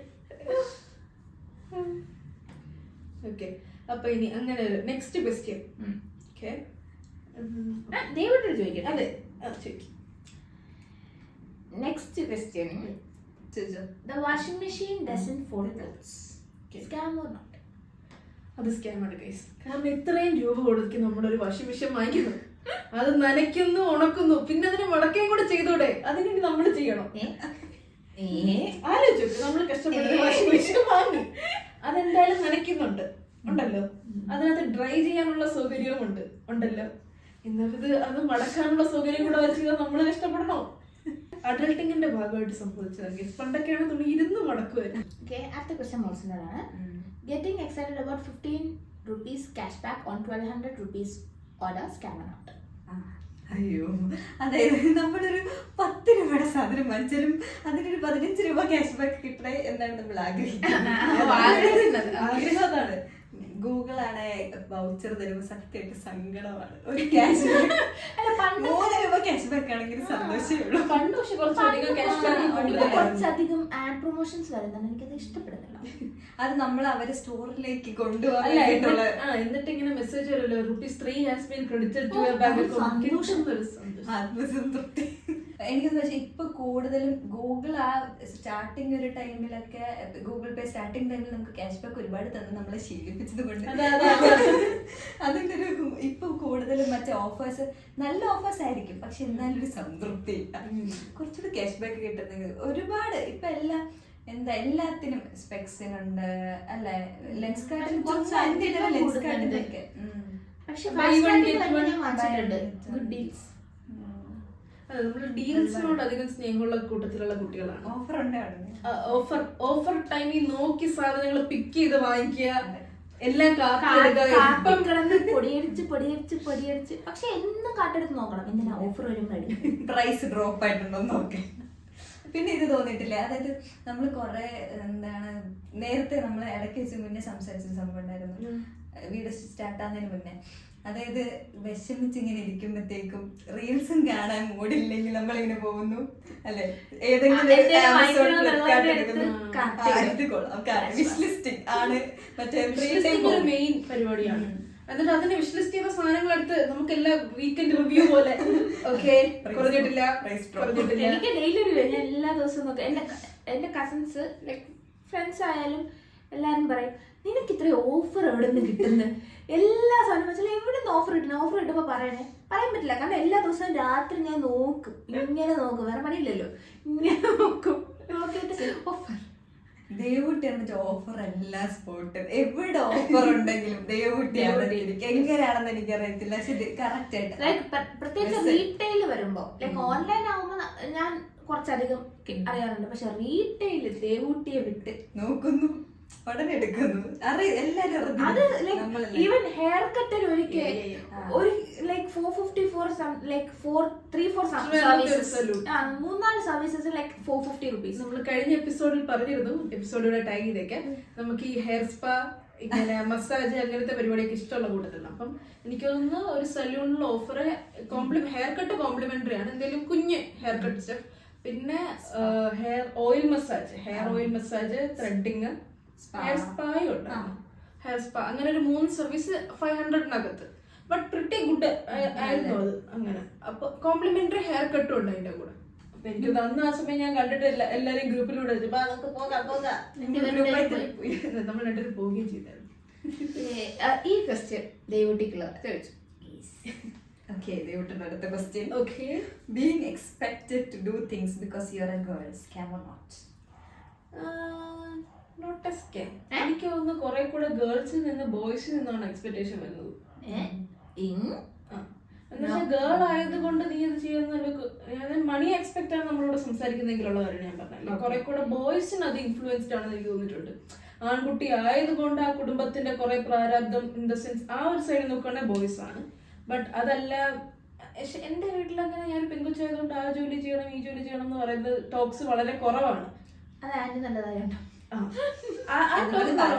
ഓക്കെ, അപ്പൊ ഇനി അങ്ങനെ ഒരു നെക്സ്റ്റ് ക്വസ്റ്റ്യൻ. ദയവായിട്ട് ചോദിക്കട്ടെ. അതെ, ചോദിക്കും. Next question, the washing machine doesn't fold clothes, scam or not? അത് സ്കാമാണ് ഗൈസ്. കാരണം ഇത്രയും രൂപ കൊടുക്കും നമ്മളൊരു വാഷിംഗ് മെഷീൻ വാങ്ങിക്കുന്നു, അത് നനയ്ക്കുന്നു, ഉണക്കുന്നു, പിന്നെ അതിന് മടക്കുകയും കൂടെ ചെയ്തൂടെ? അതിന് നമ്മൾ ചെയ്യണം. ആലോചിച്ചു, നമ്മൾ കഷ്ടപ്പെട്ട് വാഷിംഗ് മെഷീൻ വാങ്ങി, അതെന്തായാലും നനയ്ക്കുന്നുണ്ട് ഉണ്ടല്ലോ, അതിനകത്ത് ഡ്രൈ ചെയ്യാനുള്ള സൗകര്യവും ഉണ്ടല്ലോ. എന്നിട്ട് അത് മടക്കാനുള്ള സൗകര്യം കൂടെ വെച്ചാൽ നമ്മൾ കഷ്ടപ്പെടണോ? അഡൾട്ടിങ്ങിന്റെ ഭാഗമായിട്ട് സംഭവിച്ചത്. പണ്ടൊക്കെയാണ് തുണി ഇരുന്ന് മടക്കുമായിരുന്നു. അടുത്ത ക്വസ്റ്റ്യൻ മോൾസിൻ്റെതാണ്. Getting excited about 15 rupees cash back on 1,200 rupees order, scam or not? അയ്യോ, അതായത് നമ്മളൊരു 10 രൂപയുടെ സാധനം വാങ്ങിച്ചാലും അതിനൊരു 15 രൂപ ക്യാഷ് ബാക്ക് കിട്ടണേ എന്നാണ് നമ്മൾ ആഗ്രഹിക്കുന്നത്. അതാണ്. ഗൂഗിളാണ് വൗച്ചർ തരുമ്പോൾ സത്യമായിട്ട് സങ്കടമാണ്. ഒരു ക്യാഷ് 3 രൂപ ക്യാഷ് ബാക്ക് ആണെങ്കിൽ സന്തോഷമേ ഉള്ളൂ. പണ്ട് പക്ഷെ കുറച്ചധികം ആഡ് പ്രൊമോഷൻസ് വരുന്നുണ്ട്, എനിക്കത് ഇഷ്ടപ്പെടുന്നില്ല. അത് നമ്മൾ അവരെ സ്റ്റോറിലേക്ക് കൊണ്ടുപോകാനായിട്ടുള്ള, എന്നിട്ട് ഇങ്ങനെ മെസ്സേജ് വരുമല്ലോ, ₹3 has been credited to your bank account. ആത്മസംതൃപ്തി. എനിക്കെന്ന് വെച്ചാൽ ഇപ്പൊ കൂടുതലും ഗൂഗിൾ ആ സ്റ്റാർട്ടിങ് ഒരു ടൈമിലൊക്കെ, ഗൂഗിൾ പേ സ്റ്റാർട്ടിങ് ടൈമിൽ നമുക്ക് ക്യാഷ് ബാക്ക് ഒരുപാട് തന്നെ നമ്മളെ ശീലിപ്പിച്ചത് കൊണ്ട് അതിന്റെ ഒരു ഇപ്പൊ കൂടുതലും മറ്റേ ഓഫേഴ്സ്, നല്ല ഓഫേഴ്സ് ആയിരിക്കും, പക്ഷെ എന്നാലും ഒരു സംതൃപ്തി ഇല്ല. കുറച്ചുകൂടി ക്യാഷ് ബാക്ക് കിട്ടുന്നത് ഒരുപാട്. ഇപ്പൊ എല്ലാത്തിനും സ്പെക്സിനുണ്ട് അല്ലെ, ലെൻസ് കാർഡിനൊക്കെ. പക്ഷെ ഗുഡ് ഡീൽസ്. നമ്മള് ഡീൽസിനോട് അധികം സ്നേഹമുള്ള കൂട്ടത്തിലുള്ള കുട്ടികളാണ്. ഓഫർ ടൈമിൽ നോക്കി സാധനങ്ങൾ പിക്ക് ചെയ്ത് വാങ്ങിക്കുക, എല്ലാം പൊടിയടിച്ച്. പക്ഷെ എന്നും കാട്ടെടുത്ത് നോക്കണം, എന്തിനാ ഓഫർ വരുമ്പോ പ്രൈസ് ഡ്രോപ്പ് ആയിട്ടുണ്ടോ നോക്കെ. പിന്നെ ഇത് തോന്നിയിട്ടില്ലേ, അതായത് നമ്മൾ കുറെ നേരത്തെ നമ്മൾ ഇടയ്ക്ക് വെച്ച് മുന്നേ സംസാരിച്ചൊരു സംഭവം ഉണ്ടായിരുന്നു, വീഡിയോ സ്റ്റാർട്ട് ആകുന്നതിന് മുന്നേ. അതായത് വിഷമിച്ചിങ്ങനെ ഇരിക്കുമ്പോഴത്തേക്കും റീൽസും കാണാൻ മൂടില്ലെങ്കിൽ നമ്മളിങ്ങനെ പോകുന്നു അല്ലെ, ഏതെങ്കിലും വിഷ് ലിസ്റ്റിംഗ് ആണ് മെയിൻ പരിപാടിയാണ്. എന്നിട്ട് അതിന് വിഷ് ലിസ്റ്റ് ചെയ്ത സാധനങ്ങൾ എടുത്ത് നമുക്ക് എല്ലാ വീക്കെൻഡ് റിവ്യൂ പോലെ കുറഞ്ഞിട്ടില്ല. എനിക്ക് ഡെയിലി റിവ്യൂ ഞാൻ എല്ലാ ദിവസവും നോക്കാം. എന്റെ കസിൻസ് ലൈക് ഫ്രണ്ട്സ് ആയാലും എല്ലാരും പറയും നിനക്ക് ഇത്ര ഓഫർ എവിടെ നിന്ന് കിട്ടുന്നത്? എല്ലാ സാധനം വെച്ചാൽ എവിടെ നിന്ന് ഓഫർ കിട്ടുമ്പോൾ പറയാൻ പറ്റില്ല. കാരണം എല്ലാ ദിവസവും രാത്രി ഞാൻ നോക്കും, ഇങ്ങനെ നോക്കും, വേറെ പണിയില്ലല്ലോ, ഇങ്ങനെ നോക്കും, നോക്കിയിട്ട് ഓഫർ. ദേവൂട്ടിയാണ് ഓഫർ എല്ലാ സ്പോട്ടും, എവിടെ ഓഫർ ഉണ്ടെങ്കിലും ദേവൂട്ടിയാണ്. എങ്ങനെയാണെന്ന് എനിക്കറിയത്തില്ല, പക്ഷെ കറക്റ്റ് ആയിട്ട് ലൈക്ക് പ്രത്യേകിച്ച് റീറ്റെയിൽ വരുമ്പോ, ലൈക്ക് ഓൺലൈൻ ആവുമ്പോ ഞാൻ കുറച്ചധികം അറിയാറുണ്ട്, പക്ഷെ റീറ്റെയിൽ ദേവൂട്ടിയെ വിട്ട് നോക്കുന്നു, ഉടനെ എടുക്കുന്നു, എല്ലാരും അത് ഈവൻ ഹെയർ കട്ടിൽ ഒരിക്കൽ ഒരു like 450 for like 3-4 services, 3-4 services like 450 rupees. നമ്മൾ കഴിഞ്ഞ എപ്പിസോഡിൽ പറഞ്ഞിരുന്നു, എപ്പിസോഡിലൂടെ ടാഗ് ചെയ്തേക്കാം, നമുക്ക് ഈ ഹെയർ സ്പാ, ഇങ്ങനെ മസാജ്, അങ്ങനത്തെ പരിപാടിയൊക്കെ ഇഷ്ടമുള്ള കൂട്ടത്തിലാണ്. അപ്പം എനിക്ക് തോന്നുന്നു ഒരു സലൂണിൽ ഓഫർ ഹെയർ കട്ട് കോംപ്ലിമെന്ററി ആണ്, എന്തെങ്കിലും കുഞ്ഞ് ഹെയർ കട്ട് സ്റ്റെപ്പ്, പിന്നെ hair oil massage, threading, hair സ്പായും ഉണ്ട്. ഹെയർ സ്പാ, അങ്ങനെ ഒരു 3 സർവീസ് 500-നകത്ത്. ബട്ട് പ്രിറ്റി ഗുഡ് ആയിരുന്നു അത്. അങ്ങനെ അപ്പൊ കോംപ്ലിമെന്ററി ഹെയർ കട്ടും ഉണ്ട് അതിന്റെ കൂടെ. അപ്പൊ എനിക്ക് അന്ന് ആ സമയം ഞാൻ കണ്ടിട്ടില്ല, എല്ലാരും ഗ്രൂപ്പിലൂടെ നമ്മൾ രണ്ടുപേരും പോവുകയും ചെയ്തായിരുന്നു. ഈ ക്വസ്റ്റ്യൻ ദേവൂട്ടിക്കുള്ള ചോദിച്ചു. Okay, ദേവൂട്ടിന്റെ അടുത്ത question. Okay. Being expected to do things because you're a girl, scam or not? Not a scam. എനിക്ക് തോന്നുന്നു കുറെ കൂടെ ഗേൾസിൽ നിന്ന് ബോയ്സിൽ നിന്നാണ് എക്സ്പെക്ടേഷൻ വരുന്നത്. എന്നുവെച്ചാൽ ഗേൾ ആയതുകൊണ്ട് നീ ഇത് ചെയ്യുന്ന മണി എക്സ്പെക്ട് ആണ് നമ്മളോട് സംസാരിക്കുന്നെങ്കിലുള്ള കാര്യം ഞാൻ പറഞ്ഞില്ല. കുറെ കൂടെ ബോയ്സിന് അത് ഇൻഫ്ലുവൻസ്ഡ് ആണെന്ന് എനിക്ക് തോന്നിയിട്ടുണ്ട്. ആൺകുട്ടി ആയതുകൊണ്ട് ആ കുടുംബത്തിന്റെ കുറെ പ്രാരാബ്ദം, ഇൻ ദ സെൻസ് ആ ഒരു സൈഡിൽ നോക്കുകയാണെങ്കിൽ ബോയ്സ് ആണ്. ബട്ട് അതല്ല, എന്റെ വീട്ടിൽ അങ്ങനെ ഞാൻ പെൺകുച്ചായതുകൊണ്ട് ആ ജോലി ചെയ്യണം ഈ ജോലി ചെയ്യണം എന്ന് പറയുന്നത് ടോക്സ് വളരെ കുറവാണ്. അത് ആന്റി നല്ലതായോട്ടോ.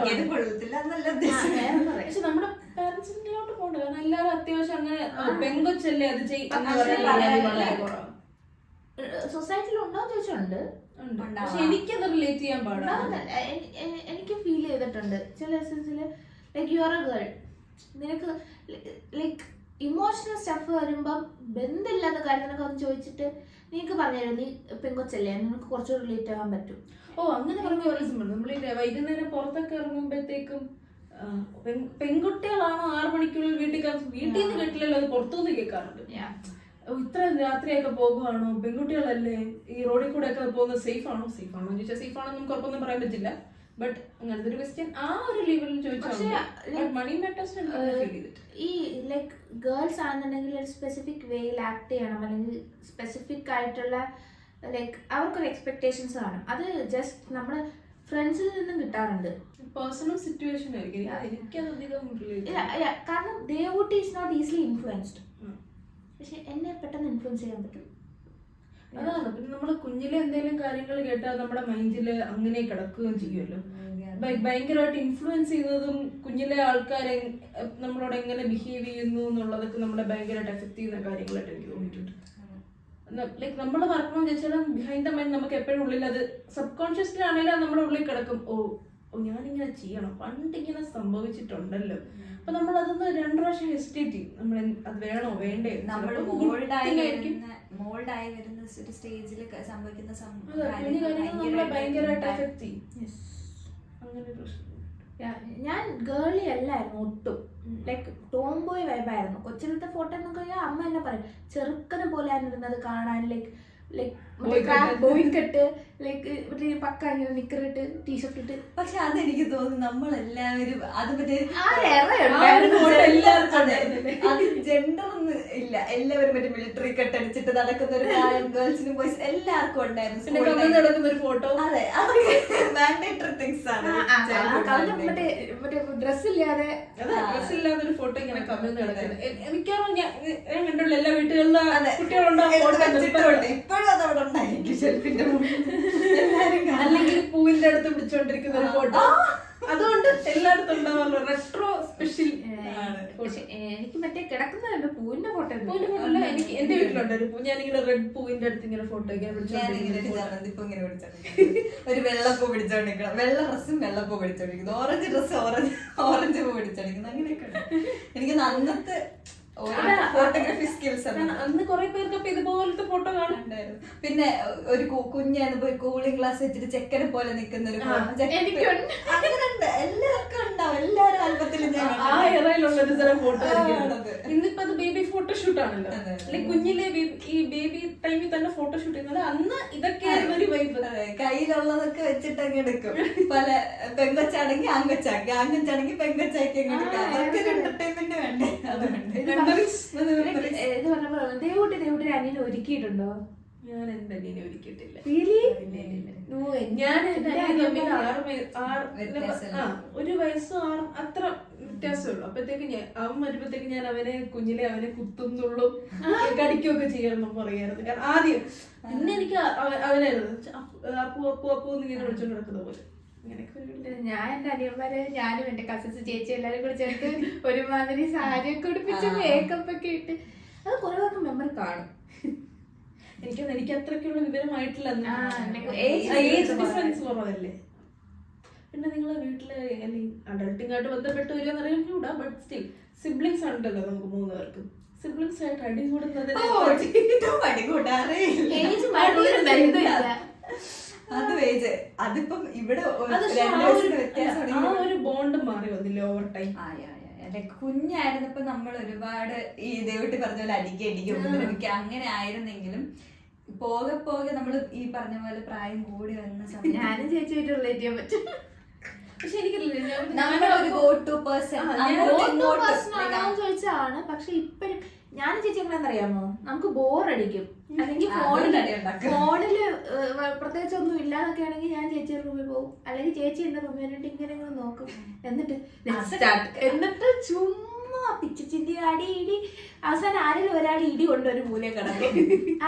പക്ഷെ നമ്മുടെ പാരന്റ്സിലോട്ട് പോകണ്ട, കാരണം എല്ലാരും അത്യാവശ്യം അങ്ങനെ പെങ്കൊച്ചല്ലേ അത് സൊസൈറ്റിയിൽ ഉണ്ടോ ചോദിച്ചുണ്ട്. പക്ഷെ എനിക്കത് റിലേറ്റ് ചെയ്യാൻ പാടില്ല. എനിക്ക് ഫീൽ ചെയ്തിട്ടുണ്ട് ചില സെൻസില്, like you are a girl, നിനക്ക് ലൈക്ക് ഇമോഷണൽ സ്റ്റഫ് വരുമ്പം ബന്ധമില്ലാത്ത കാര്യത്തിനൊക്കെ ഒന്ന് ചോദിച്ചിട്ട് നിനക്ക് പറഞ്ഞുതരും, നീ പെങ്കൊച്ചല്ലേ, നിനക്ക് കുറച്ചുകൂടി റിലേറ്റ് ആവാൻ പറ്റും. അങ്ങനെ പറഞ്ഞ ഒരു സംഭവം, നമ്മൾ ഈ വൈകുന്നേരം പുറത്തൊക്കെ ഇറങ്ങുമ്പോഴത്തേക്കും പെൺകുട്ടികളാണോ 6 മണിക്കുള്ളിൽ വീട്ടിൽ നിന്ന് കേട്ടില്ലല്ലോ, അത് പുറത്തുനിന്ന് കേൾക്കാറുണ്ട്. ഇത്ര രാത്രിയൊക്കെ പോകുവാണോ, പെൺകുട്ടികളല്ലേ ഈ റോഡിൽ കൂടെ ഒക്കെ പോകുന്നത് സേഫ് ആണോ ചോദിച്ചാൽ സേഫ് ആണോ നമുക്ക് ഉറപ്പൊന്നും പറയാൻ പറ്റില്ല. ബട്ട് അങ്ങനത്തെ ഒരു ക്വസ്റ്റ്യൻ ആ ഒരു ലെവലിൽ ചോദിച്ചാൽ മണി മാറ്റേഴ്സ് ഈ ലൈക്ക് ഗേൾസ് ആണെന്നുണ്ടെങ്കിൽ ഒരു സ്പെസിഫിക് വേയിൽ ആക്ട് ചെയ്യണം, അല്ലെങ്കിൽ സ്പെസിഫിക് ആയിട്ടുള്ള ലൈക്ക് അവർക്കൊരു എക്സ്പെക്ടേഷൻസ് കാണും. അത് ജസ്റ്റ് നമ്മുടെ ഫ്രണ്ട്സിൽ നിന്നും കിട്ടാറുണ്ട്. പേഴ്സണൽ സിറ്റുവേഷൻ ആയിരിക്കും. കാരണം Devutty is not easily influenced, പക്ഷെ എന്നെ പെട്ടെന്ന് ഇൻഫ്ലുവൻസ് ചെയ്യാൻ പറ്റും. അതാണ്. പിന്നെ നമ്മള് കുഞ്ഞിലെ എന്തെങ്കിലും കാര്യങ്ങൾ കേട്ടാൽ നമ്മുടെ മൈൻഡില് അങ്ങനെ കിടക്കുകയും ചെയ്യുമല്ലോ. ഭയങ്കരമായിട്ട് ഇൻഫ്ലുവൻസ് ചെയ്യുന്നതും കുഞ്ഞിലെ ആൾക്കാരെ നമ്മളോട് എങ്ങനെ ബിഹേവ് ചെയ്യുന്നു എന്നുള്ളതൊക്കെ നമ്മളെ ഭയങ്കരമായിട്ട് എഫക്ട് ചെയ്യുന്ന കാര്യങ്ങളായിട്ട് എനിക്ക് തോന്നിയിട്ടുണ്ട്. ലൈക്ക് നമ്മൾ മറക്കണമെന്ന് വെച്ചാൽ ബിഹൈൻഡ് ദ മൈൻഡ് നമുക്ക് എപ്പോഴും ഉള്ളിൽ അത് സബ് കോൺഷ്യസ്ലി ആണെങ്കിലും നമ്മുടെ ഉള്ളിൽ കിടക്കും, ഓ ഞാനിങ്ങനെ ചെയ്യണം, പണ്ടിങ്ങനെ സംഭവിച്ചിട്ടുണ്ടല്ലോ. അപ്പൊ നമ്മൾ അതൊന്ന് 2 പ്രാവശ്യം ഹെസിറ്റേറ്റ് ചെയ്യും, നമ്മൾ അത് വേണോ വേണ്ടേ. നമ്മൾ മോൾഡായി വരുന്ന ഒരു സ്റ്റേജിൽ സംഭവിക്കുന്ന ഭയങ്കരമായിട്ട് എഫക്ട് ചെയ്യും. അങ്ങനെ പ്രശ്നം. ഞാൻ ഗേളി അല്ലായിരുന്നു ഒട്ടും, ലൈക്ക് ടോം ബോയ് വൈബായിരുന്നു. കൊച്ചിലത്തെ ഫോട്ടോ എന്നൊക്കെ അമ്മ എന്നെ പറയും ചെറുക്കനെ പോലെ ആയിരുന്നത് കാണാൻ, ലൈക്ക് ബോയ് കട്ട്, ലൈക്ക് പക്ക ഇങ്ങനെ നിക്കറിട്ട് ടീഷർട്ട് ഇട്ട്. പക്ഷെ അതെനിക്ക് തോന്നുന്നു നമ്മളെല്ലാവരും അത് അത് ജെൻഡർ ഒന്നും ഇല്ല, എല്ലാവരും മറ്റേ മിലിറ്ററി കട്ട് അടിച്ചിട്ട് നടക്കുന്ന ഒരു കാര്യം ഗേൾസിനും ബോയ്സ് എല്ലാവർക്കും ഉണ്ടായിരുന്നു. ഒരു ഫോട്ടോ. അതെ, അതൊക്കെ മാൻഡേറ്ററി തിങ്സ് ആണ്. മറ്റേ ഡ്രസ് ഇല്ലാതെ ഒരു ഫോട്ടോ ഇങ്ങനെ കമ്മിന്ന് കിടക്കുന്നത് മിക്കവാറും ഞാൻ കണ്ടുള്ള എല്ലാ വീട്ടുകളിലും കുട്ടികളുണ്ടാവും. ഇപ്പോഴും അതവിടെ ഉണ്ടായിരിക്കും ഷെൽഫിന്റെ അല്ലെങ്കിൽ പൂവിന്റെ അടുത്ത് പിടിച്ചോണ്ടിരിക്കുന്ന ഒരു ഫോട്ടോ. അതുകൊണ്ട് എല്ലായിടത്തും ഉണ്ടാവാറുള്ള റെട്രോ സ്പെഷ്യൽ. എനിക്ക് മറ്റേ കിടക്കുന്ന പൂവിന്റെ ഫോട്ടോ എനിക്ക് എന്റെ വീട്ടിലുണ്ട് ഒരു പൂ. ഞാനിങ്ങനെ റെഡ് പൂവിന്റെ അടുത്ത് ഇങ്ങനെ ഫോട്ടോ ഇങ്ങനെ ഒരു വെള്ളപ്പൂ പിടിച്ചോണ്ടിരിക്കണം, വെള്ള ഡ്രസ്സും വെള്ളപ്പൂ പിടിച്ചോണ്ടിരിക്കുന്നു, ഓറഞ്ച് ഡ്രസ്സ് ഓറഞ്ച് പൂ പിടിച്ചോണ്ടിരിക്കുന്നു, അങ്ങനെയൊക്കെ. എനിക്ക് അന്നത്തെ ഫോട്ടോഗ്രാഫി സ്കിൽസ് അന്ന് കുറെ പേർക്ക് അപ്പൊ ഇതുപോലത്തെ ഫോട്ടോ കാണുന്നുണ്ടായിരുന്നു. പിന്നെ ഒരു കുഞ്ഞാണ് പോയി കൂളിംഗ് ഗ്ലാസ് വെച്ചിട്ട് ചെക്കനെ പോലെ നിൽക്കുന്ന ഒരു അങ്ങനെയുണ്ട്. എല്ലാവർക്കും ഉണ്ടാവും, എല്ലാവരും ആൽബത്തിലും ഞാൻ ആ ഇറയിലുള്ള ഒരു തരം ഫോട്ടോ ഇന്നിപ്പോ അത് ബേബി ഫോട്ടോഷൂട്ട് ആണല്ലോ. അല്ലെങ്കിൽ കുഞ്ഞിലെ ഈ ബേബി ടൈമിൽ തന്നെ ഫോട്ടോഷൂട്ട് ചെയ്യുന്നത്. അന്ന് ഇതൊക്കെയായിരുന്നു ഒരു വൈബ്. കയ്യിലുള്ളതൊക്കെ വെച്ചിട്ട് അങ്ങ് എടുക്കും. പല പെങ്കൊച്ചാണെങ്കിൽ ആങ്കൊച്ചാക്കി, ആങ്കൊച്ചാണെങ്കിൽ പെങ്കൊച്ചാക്കി അങ്ങ് എടുക്കാം. അവർക്കൊരു എന്റർടൈൻമെന്റ് വേണ്ടേ, അതുകൊണ്ട് ഇത് പറഞ്ഞപ്പോ ദേവൂട്ടി അനിയനെ ഒരുക്കിയിട്ടുണ്ടോ? ഞാൻ എന്റെ അനിയനെ ഒരുക്കിയിട്ടില്ല. ഞാൻ ഒരു വയസ്സും 6 അത്ര വ്യത്യാസമുള്ളൂ. അപ്പഴത്തേക്ക് അവൻ വരുമ്പോഴത്തേക്ക് ഞാൻ അവനെ കുത്തുന്നുള്ളൂ കടിക്കുകയൊക്കെ ചെയ്യണം പറയായിരുന്നു. കാരണം ആദ്യം പിന്നെ എനിക്ക് അവനായിരുന്നു അപ്പു അപ്പു അപ്പു എന്നിങ്ങനെ വിളിച്ചോണ്ട് നടക്കുന്ന പോലെ. ഞാൻ എന്റെ അനിയന്മാരെ, ഞാനും എന്റെ കസിൻസ് ചേച്ചി എല്ലാരും കൂടി ചേർത്ത് ഒരുമാതിരി സാരിയൊക്കെ ഉടുപ്പിച്ച് മേക്കപ്പ് ഒക്കെ ഇട്ട് അത് കുറെ പേർക്ക് മെമ്മറി കാണും. എനിക്ക് അത്രയ്ക്കുള്ള വിവരമായിട്ടില്ല. ഏജ് ഡിഫറൻസ് കുറവല്ലേ. പിന്നെ നിങ്ങളെ വീട്ടില് അഡൾട്ടിങ് ആയിട്ട് ബന്ധപ്പെട്ട് വരികയെന്നറിയാൻ കൂടാ. ബട്ട് സ്റ്റിൽ സിബ്ലിങ്സ് ഉണ്ടല്ലോ നമുക്ക് 3 പേർക്കും. സിബ്ലിങ്സ് ആയിട്ട് അടി കൂടുന്നത് അത് വേജ് അതിപ്പം ഇവിടെ ആ ഒരു ബോണ്ട് മാറി വന്നില്ലേ ഓവർ ടൈം. കുഞ്ഞായിരുന്നപ്പോ നമ്മൾ ഒരുപാട് ഈ ദേവട്ടി പറഞ്ഞ പോലെ അടിക്കും ഉപദ്രവിക്കുക അങ്ങനെ ആയിരുന്നെങ്കിലും പോകെ പോകെ നമ്മള് ഈ പറഞ്ഞ പോലെ പ്രായം കൂടി വന്ന സമയം ഞാനും ചേച്ചിയായിട്ട് റിലേറ്റ് ചെയ്യാൻ പറ്റും. പക്ഷെ എനിക്കറിയില്ല ഒരു ഗോ ടു പേഴ്സൺ ചോദിച്ചാണ്. പക്ഷെ ഇപ്പഴും ഞാനും ചേച്ചി എങ്ങനെയാണെന്നറിയാമോ, നമുക്ക് ബോറടിക്കും അല്ലെങ്കിൽ ഫോണില് പ്രത്യേകിച്ച് ഒന്നും ഇല്ലാന്നൊക്കെ ആണെങ്കിൽ ഞാൻ ചേച്ചിയുടെ റൂമിൽ പോകും, അല്ലെങ്കിൽ ചേച്ചി എന്റെ റൂമിൽ വേണ്ടിട്ട് ഇങ്ങനെ നോക്കും. എന്നിട്ട് ചുമ്മാ പിച്ചിന്റെ അടി ഇടി. അവസാനം ആരെങ്കിലും ഒരാൾ ഇടി കൊണ്ടൊരു മൂലയെ കിടക്കും.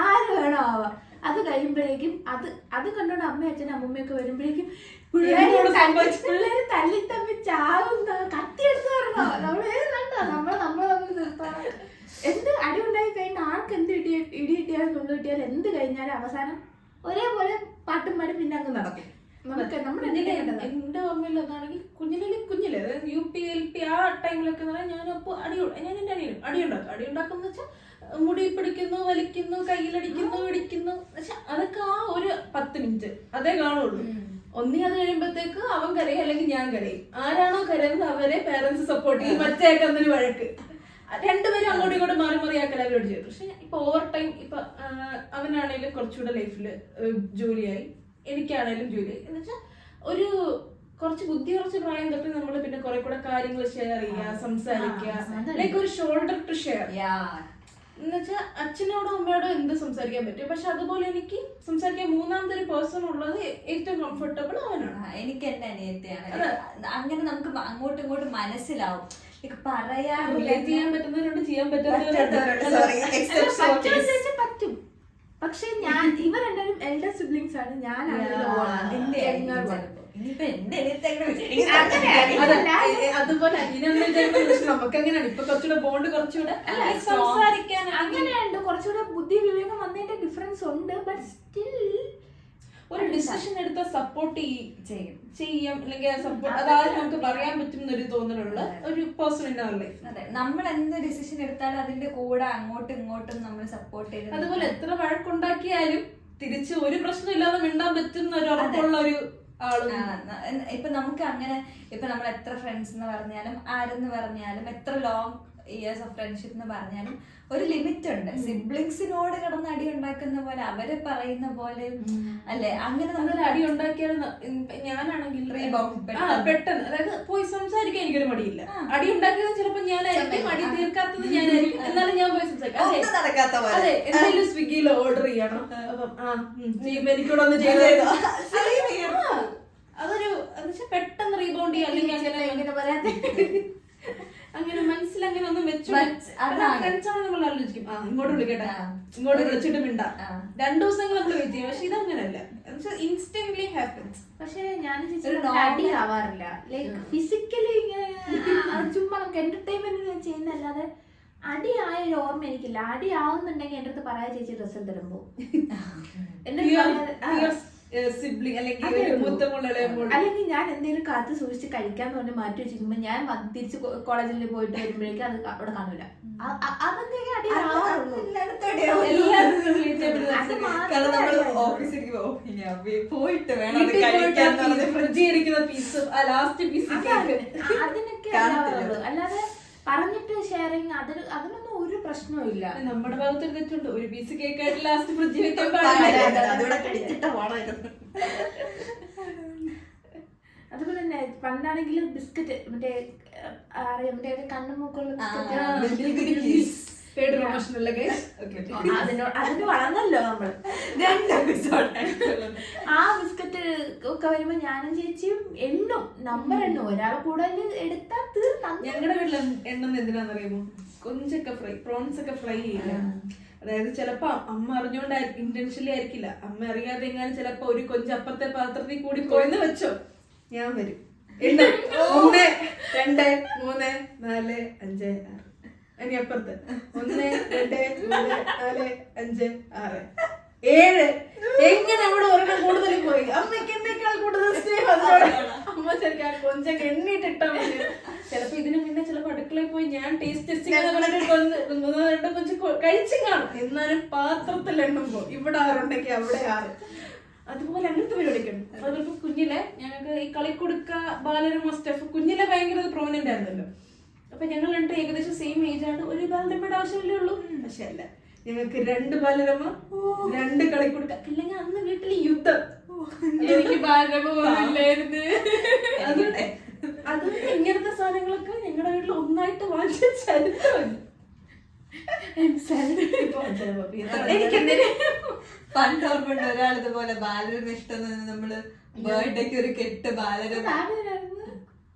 ആര് വേണോ ആവാം. അത് കഴിയുമ്പോഴേക്കും അത് കണ്ടോണ്ട് അമ്മയും അച്ഛനും അമ്മൂമ്മയൊക്കെ വരുമ്പോഴേക്കും പിള്ളേര് തല്ലി തമ്മി ചാവുന്ന കത്തിയെടുത്ത് പറഞ്ഞോ നമ്മള് തമ്മിൽ നിർത്താം. എന്ത് അടി ഉണ്ടായി കഴിഞ്ഞാൽ ആർക്ക് എന്ത് ഇടി കിട്ടിയാലും നുള്ളു കിട്ടിയാലും എന്ത് കഴിഞ്ഞാലും അവസാനം ഒരേപോലെ പാട്ടും പാടി പിന്നെ അങ്ങ് നടക്കും. എന്റെ ഓർമ്മയിൽ അതാണെങ്കിൽ കുഞ്ഞിലെ അതായത് UP LP ആ ടൈമിലൊക്കെ ഞാനപ്പോ ഞാൻ എന്റെ അടി ഉണ്ടാക്കും വെച്ചാൽ മുടി പിടിക്കുന്നു, വലിക്കുന്നു, കയ്യിലടിക്കുന്നു, ഇടിക്കുന്നു. അതൊക്കെ ആ ഒരു 10 മിനിറ്റ് അതേ കാണുള്ളൂ. ഒന്നി അത് കഴിയുമ്പോഴത്തേക്ക് അവൻ കരയും അല്ലെങ്കിൽ ഞാൻ കരയും. ആരാണോ കരയുന്നത് അവരെ പേരൻസ് സപ്പോർട്ട് ചെയ്യും. മറ്റേക്കുന്നൊരു വഴക്ക്. രണ്ടുപേരും അങ്ങോട്ടും ഇങ്ങോട്ടും മാറി മാറിയാക്കൽ അവരോട് ചെയ്തു. പക്ഷെ ഇപ്പൊ ഓവർ ടൈം ഇപ്പൊ അവനാണേലും കുറച്ചുകൂടെ ലൈഫില് ജോലിയായി, എനിക്കാണേലും ജോലിയായി. എന്ന് വെച്ചാൽ ഒരു കുറച്ച് പ്രായം തൊട്ട് നമ്മള് പിന്നെ കുറെ കൂടെ കാര്യങ്ങൾ ഷെയർ ചെയ്യുക, സംസാരിക്കുക. ലൈക്ക് ഒരു ഷോൾഡർ ടു ഷെയർ. എന്നുവെച്ചാൽ അച്ഛനോടോ അമ്മയോടോ എന്ത് സംസാരിക്കാൻ പറ്റും. പക്ഷെ അതുപോലെ എനിക്ക് സംസാരിക്കാൻ മൂന്നാമതൊരു പേഴ്സൺ ഉള്ളത് ഏറ്റവും കംഫർട്ടബിൾ അവനാണ്. എനിക്ക് എന്റെ അനിയത്തിയാണ്. അങ്ങനെ നമുക്ക് അങ്ങോട്ടും ഇങ്ങോട്ടും മനസ്സിലാവും. ചെയ്യാൻ പറ്റുന്നവരോട് ചെയ്യാൻ പറ്റും. പക്ഷെ ഞാൻ ഇവരെല്ലാരും എൽഡർ സിബ്ലിങ്സ് ആണ്. അതുപോലെ നമുക്ക് അങ്ങനെയാണ്. ഇപ്പൊ കുറച്ചുകൂടെ ബോണ്ട് കുറച്ചുകൂടെ സംസാരിക്കാൻ അങ്ങനെയുണ്ട്. കുറച്ചുകൂടെ ബുദ്ധി വിവേകം വന്നതിന്റെ ഡിഫറൻസ് ഉണ്ട്. ബട്ട് സ്റ്റിൽ ഒരു ഡിസിഷൻ എടുത്ത സപ്പോർട്ട് ചെയ്യും അല്ലെങ്കിൽ സപ്പോർട്ട് അതായത് നമുക്ക് പറയാൻ പറ്റും എന്നൊരു തോന്നലുള്ള ഒരു പേഴ്സൺ ഇൻ അവർ ലൈഫ്. അതെ, നമ്മൾ എന്ത് ഡിസിഷൻ എടുത്താലും അതിന്റെ കൂടെ അങ്ങോട്ടും ഇങ്ങോട്ടും നമ്മൾ സപ്പോർട്ട് ചെയ്ത്. അതുപോലെ എത്ര വഴക്കുണ്ടാക്കിയാലും തിരിച്ച് ഒരു പ്രശ്നം ഇല്ലാതെ മിണ്ടാൻ പറ്റുന്ന ഒരു ഉറപ്പുള്ള ഒരു ആള്. ഇപ്പൊ നമുക്ക് അങ്ങനെ ഇപ്പൊ നമ്മൾ എത്ര ഫ്രണ്ട്സ് എന്ന് പറഞ്ഞാലും ആരെന്ന് പറഞ്ഞാലും എത്ര ലോങ് ഇയേഴ്സ് ഓഫ് ഫ്രണ്ട്ഷിപ്പ് എന്ന് പറഞ്ഞാലും ഒരു ലിമിറ്റ് ഉണ്ട്. സിബ്ലിങ്സിനോട് കിടന്ന് അടി ഉണ്ടാക്കുന്ന പോലെ അവര് പറയുന്ന പോലെ അല്ലെ, അങ്ങനെ നമ്മൾ അടി ഉണ്ടാക്കിയാൽ ഞാനാണെങ്കിൽ പെട്ടെന്ന് അതായത് പോയി സംസാരിക്കാൻ എനിക്കൊരു മടിയില്ല. അടി ഉണ്ടാക്കിയത് ചിലപ്പോ ഞാനായിരിക്കും, അടി തീർക്കാത്തത് ഞാനായിരിക്കും, എന്നാലും ഞാൻ പോയി സംസാരിക്കാം. അതെ, എന്തെങ്കിലും സ്വിഗ്ഗിയിൽ ഓർഡർ ചെയ്യണം, അപ്പം എനിക്കൂടെ ഒന്ന് ചെയ്ത് അതൊരു പെട്ടെന്ന് റീബൗണ്ട് ചെയ്യാം. അല്ലെങ്കിൽ അങ്ങനെ മനസ്സിലങ്ങനെ ഒന്നും വെച്ചു ഫ്രണ്ട്സാണ് നമ്മൾ ആലോചിക്കും, ഇങ്ങോട്ട് വിളിക്കട്ടെ, ഇങ്ങോട്ട് വിളിച്ചിട്ട് മിണ്ടാ 2 ദിവസങ്ങൾ നമ്മൾ വെയിറ്റ് ചെയ്യും. പക്ഷെ ഇതങ്ങനല്ല, ഇൻസ്റ്റന്റ്ലി ഹാപ്പൻസ്. പക്ഷെ ഞാൻ അടി ആവാറില്ല. ലൈക്ക് ഫിസിക്കലി ഇങ്ങനെ ചുമ്മാ നമുക്ക് എന്റർടൈൻമെന്റ് ചെയ്യുന്നല്ലാതെ അടി ആയ ഒരു ഓർമ്മ എനിക്കില്ല. അടി ആവുന്നുണ്ടെങ്കിൽ എന്റെ അടുത്ത് പറയാ ചേച്ചി ഡ്രസ്സ് തരുമ്പോ സിബ്ലിംഗ് അല്ലെങ്കിൽ ഒരു മൂത്ത മോൾ ഇളയ മോൾ. അല്ലെങ്കിൽ ഞാൻ എന്തെങ്കിലും കാത്ത് സൂക്ഷിച്ച് കഴിക്കാന്ന് പറഞ്ഞ് മാറ്റി വെച്ചിരിക്കുമ്പോ ഞാൻ തിരിച്ച് കോളേജിൽ പോയിട്ട് വരുമ്പോഴേക്കും അത് അവിടെ കാണൂല. അതൊക്കെ അടി ആവാറുള്ളൂ. കാരണം നമ്മള് ഓഫീസിലേക്ക് പോയിട്ട് വേണം അത് കഴിക്കാൻ ഫ്രിഡ്ജിൽ ഇരിക്കുന്ന പീസ് ലാസ്റ്റ് പീസ് അതിനൊക്കെ ആവാറുള്ളൂ. അല്ലാതെ പറഞ്ഞിട്ട് ഷെയറിങ് അതിനൊന്നും ഒരു പ്രശ്നവും ഇല്ല. നമ്മുടെ ഭാഗത്ത് ഒരു തെറ്റുണ്ട്, ഒരു പീസ് കേക്കായിട്ട് ലാസ്റ്റ് ഫ്രിഡ്ജിൽ വെക്കാൻ അതുപോലെ തന്നെ പണ്ടാണെങ്കിൽ ബിസ്ക്കറ്റ് മറ്റേ കണ്ണുമൂക്കുള്ള അതിന് വളർന്നല്ലോ നമ്മള്. ആ ബിസ്ക്കറ്റ് ഒക്കെ വരുമ്പോ ഞാനും ചേച്ചിയും എണ്ണും, നമ്പർ എണ്ണും. ഒരാളെ കൂടുതൽ എടുത്താൽ തീർന്നു. ഞങ്ങളുടെ വീട്ടിൽ എണ്ണുന്നത് എന്തിനാന്നറിയുമോ? കൊഞ്ചൊക്കെ ഫ്രൈ, പ്രോൺസ് ഒക്കെ ഫ്രൈ ചെയ്യില്ല. അതായത് ചിലപ്പോ അമ്മ അറിഞ്ഞോണ്ട് ഇന്റൻഷ്യലി ആയിരിക്കില്ല, അമ്മ അറിയാതെ എങ്ങാനും ചിലപ്പോ ഒരു കൊഞ്ച് അപ്പുറത്തെ പാത്രത്തിൽ കൂടി പോയെന്ന് വെച്ചോ, ഞാൻ വരും 1 2 3 4 5 6. ഇനി അപ്പുറത്ത് 1 2 3 4 5 6 7. എങ്ങനെ അവിടെ ഒരെണ്ണം കൂടുതൽ പോയി. അമ്മയ്ക്ക് എന്നേക്കാൾ കൂടുതൽ സ്നേഹം അതിനോട്. അമ്മ ശരിക്കും ആ കൊഞ്ചൊക്കെ എണ്ണിട്ടിട്ടാ മതി. ചിലപ്പോ ഇതിന് മുന്നേ ചിലപ്പോ അടുക്കളയിൽ പോയി ഞാൻ ടേസ്റ്റ് ടെസ്റ്റിംഗ് 1 കൊഞ്ച് കഴിച്ചും കാണും. എന്നാലും പാത്രത്തിൽ എണ്ണുമ്പോ ഇവിടെ 6 ഉണ്ടെങ്കിൽ അവിടെ 6. അതുപോലെ അങ്ങനത്തെ പരിപാടിയൊക്കെയുണ്ട്. അതുപോലെ കുഞ്ഞിലെ ഞങ്ങൾക്ക് ഈ കളിക്കുടുക്ക, ബാലരമ സ്റ്റഫ് കുഞ്ഞിലെ ഭയങ്കര പ്രോമിനന്റ് ആയിരുന്നല്ലോ. അപ്പൊ ഞങ്ങൾ രണ്ടും ഏകദേശം സെയിം ഏജ് ആണ്. ഒരു ബാലരമയുടെ ആവശ്യമല്ലേ ഉള്ളൂ. പക്ഷെ അല്ല, ഞങ്ങൾക്ക് 2 ബാലരമ, 2 കളിക്കുടുക്ക. ഇല്ലെങ്കിൽ അന്ന് വീട്ടിൽ യുദ്ധം. എനിക്ക് ബാലരമ പോലില്ലായിരുന്നു. അത് ഇങ്ങനത്തെ സാധനങ്ങളൊക്കെ ഞങ്ങളുടെ വീട്ടിൽ ഒന്നായിട്ട് വാങ്ങിച്ച ചരിത്രമല്ല. പണ്ട് ഓർമ്മയുണ്ട് ഒരാൾ ഇതുപോലെ ബാലരമ ഇഷ്ടം നമ്മള് ബർത്ത്ഡേക്ക് ഒരു കെട്ട് ബാലരമ.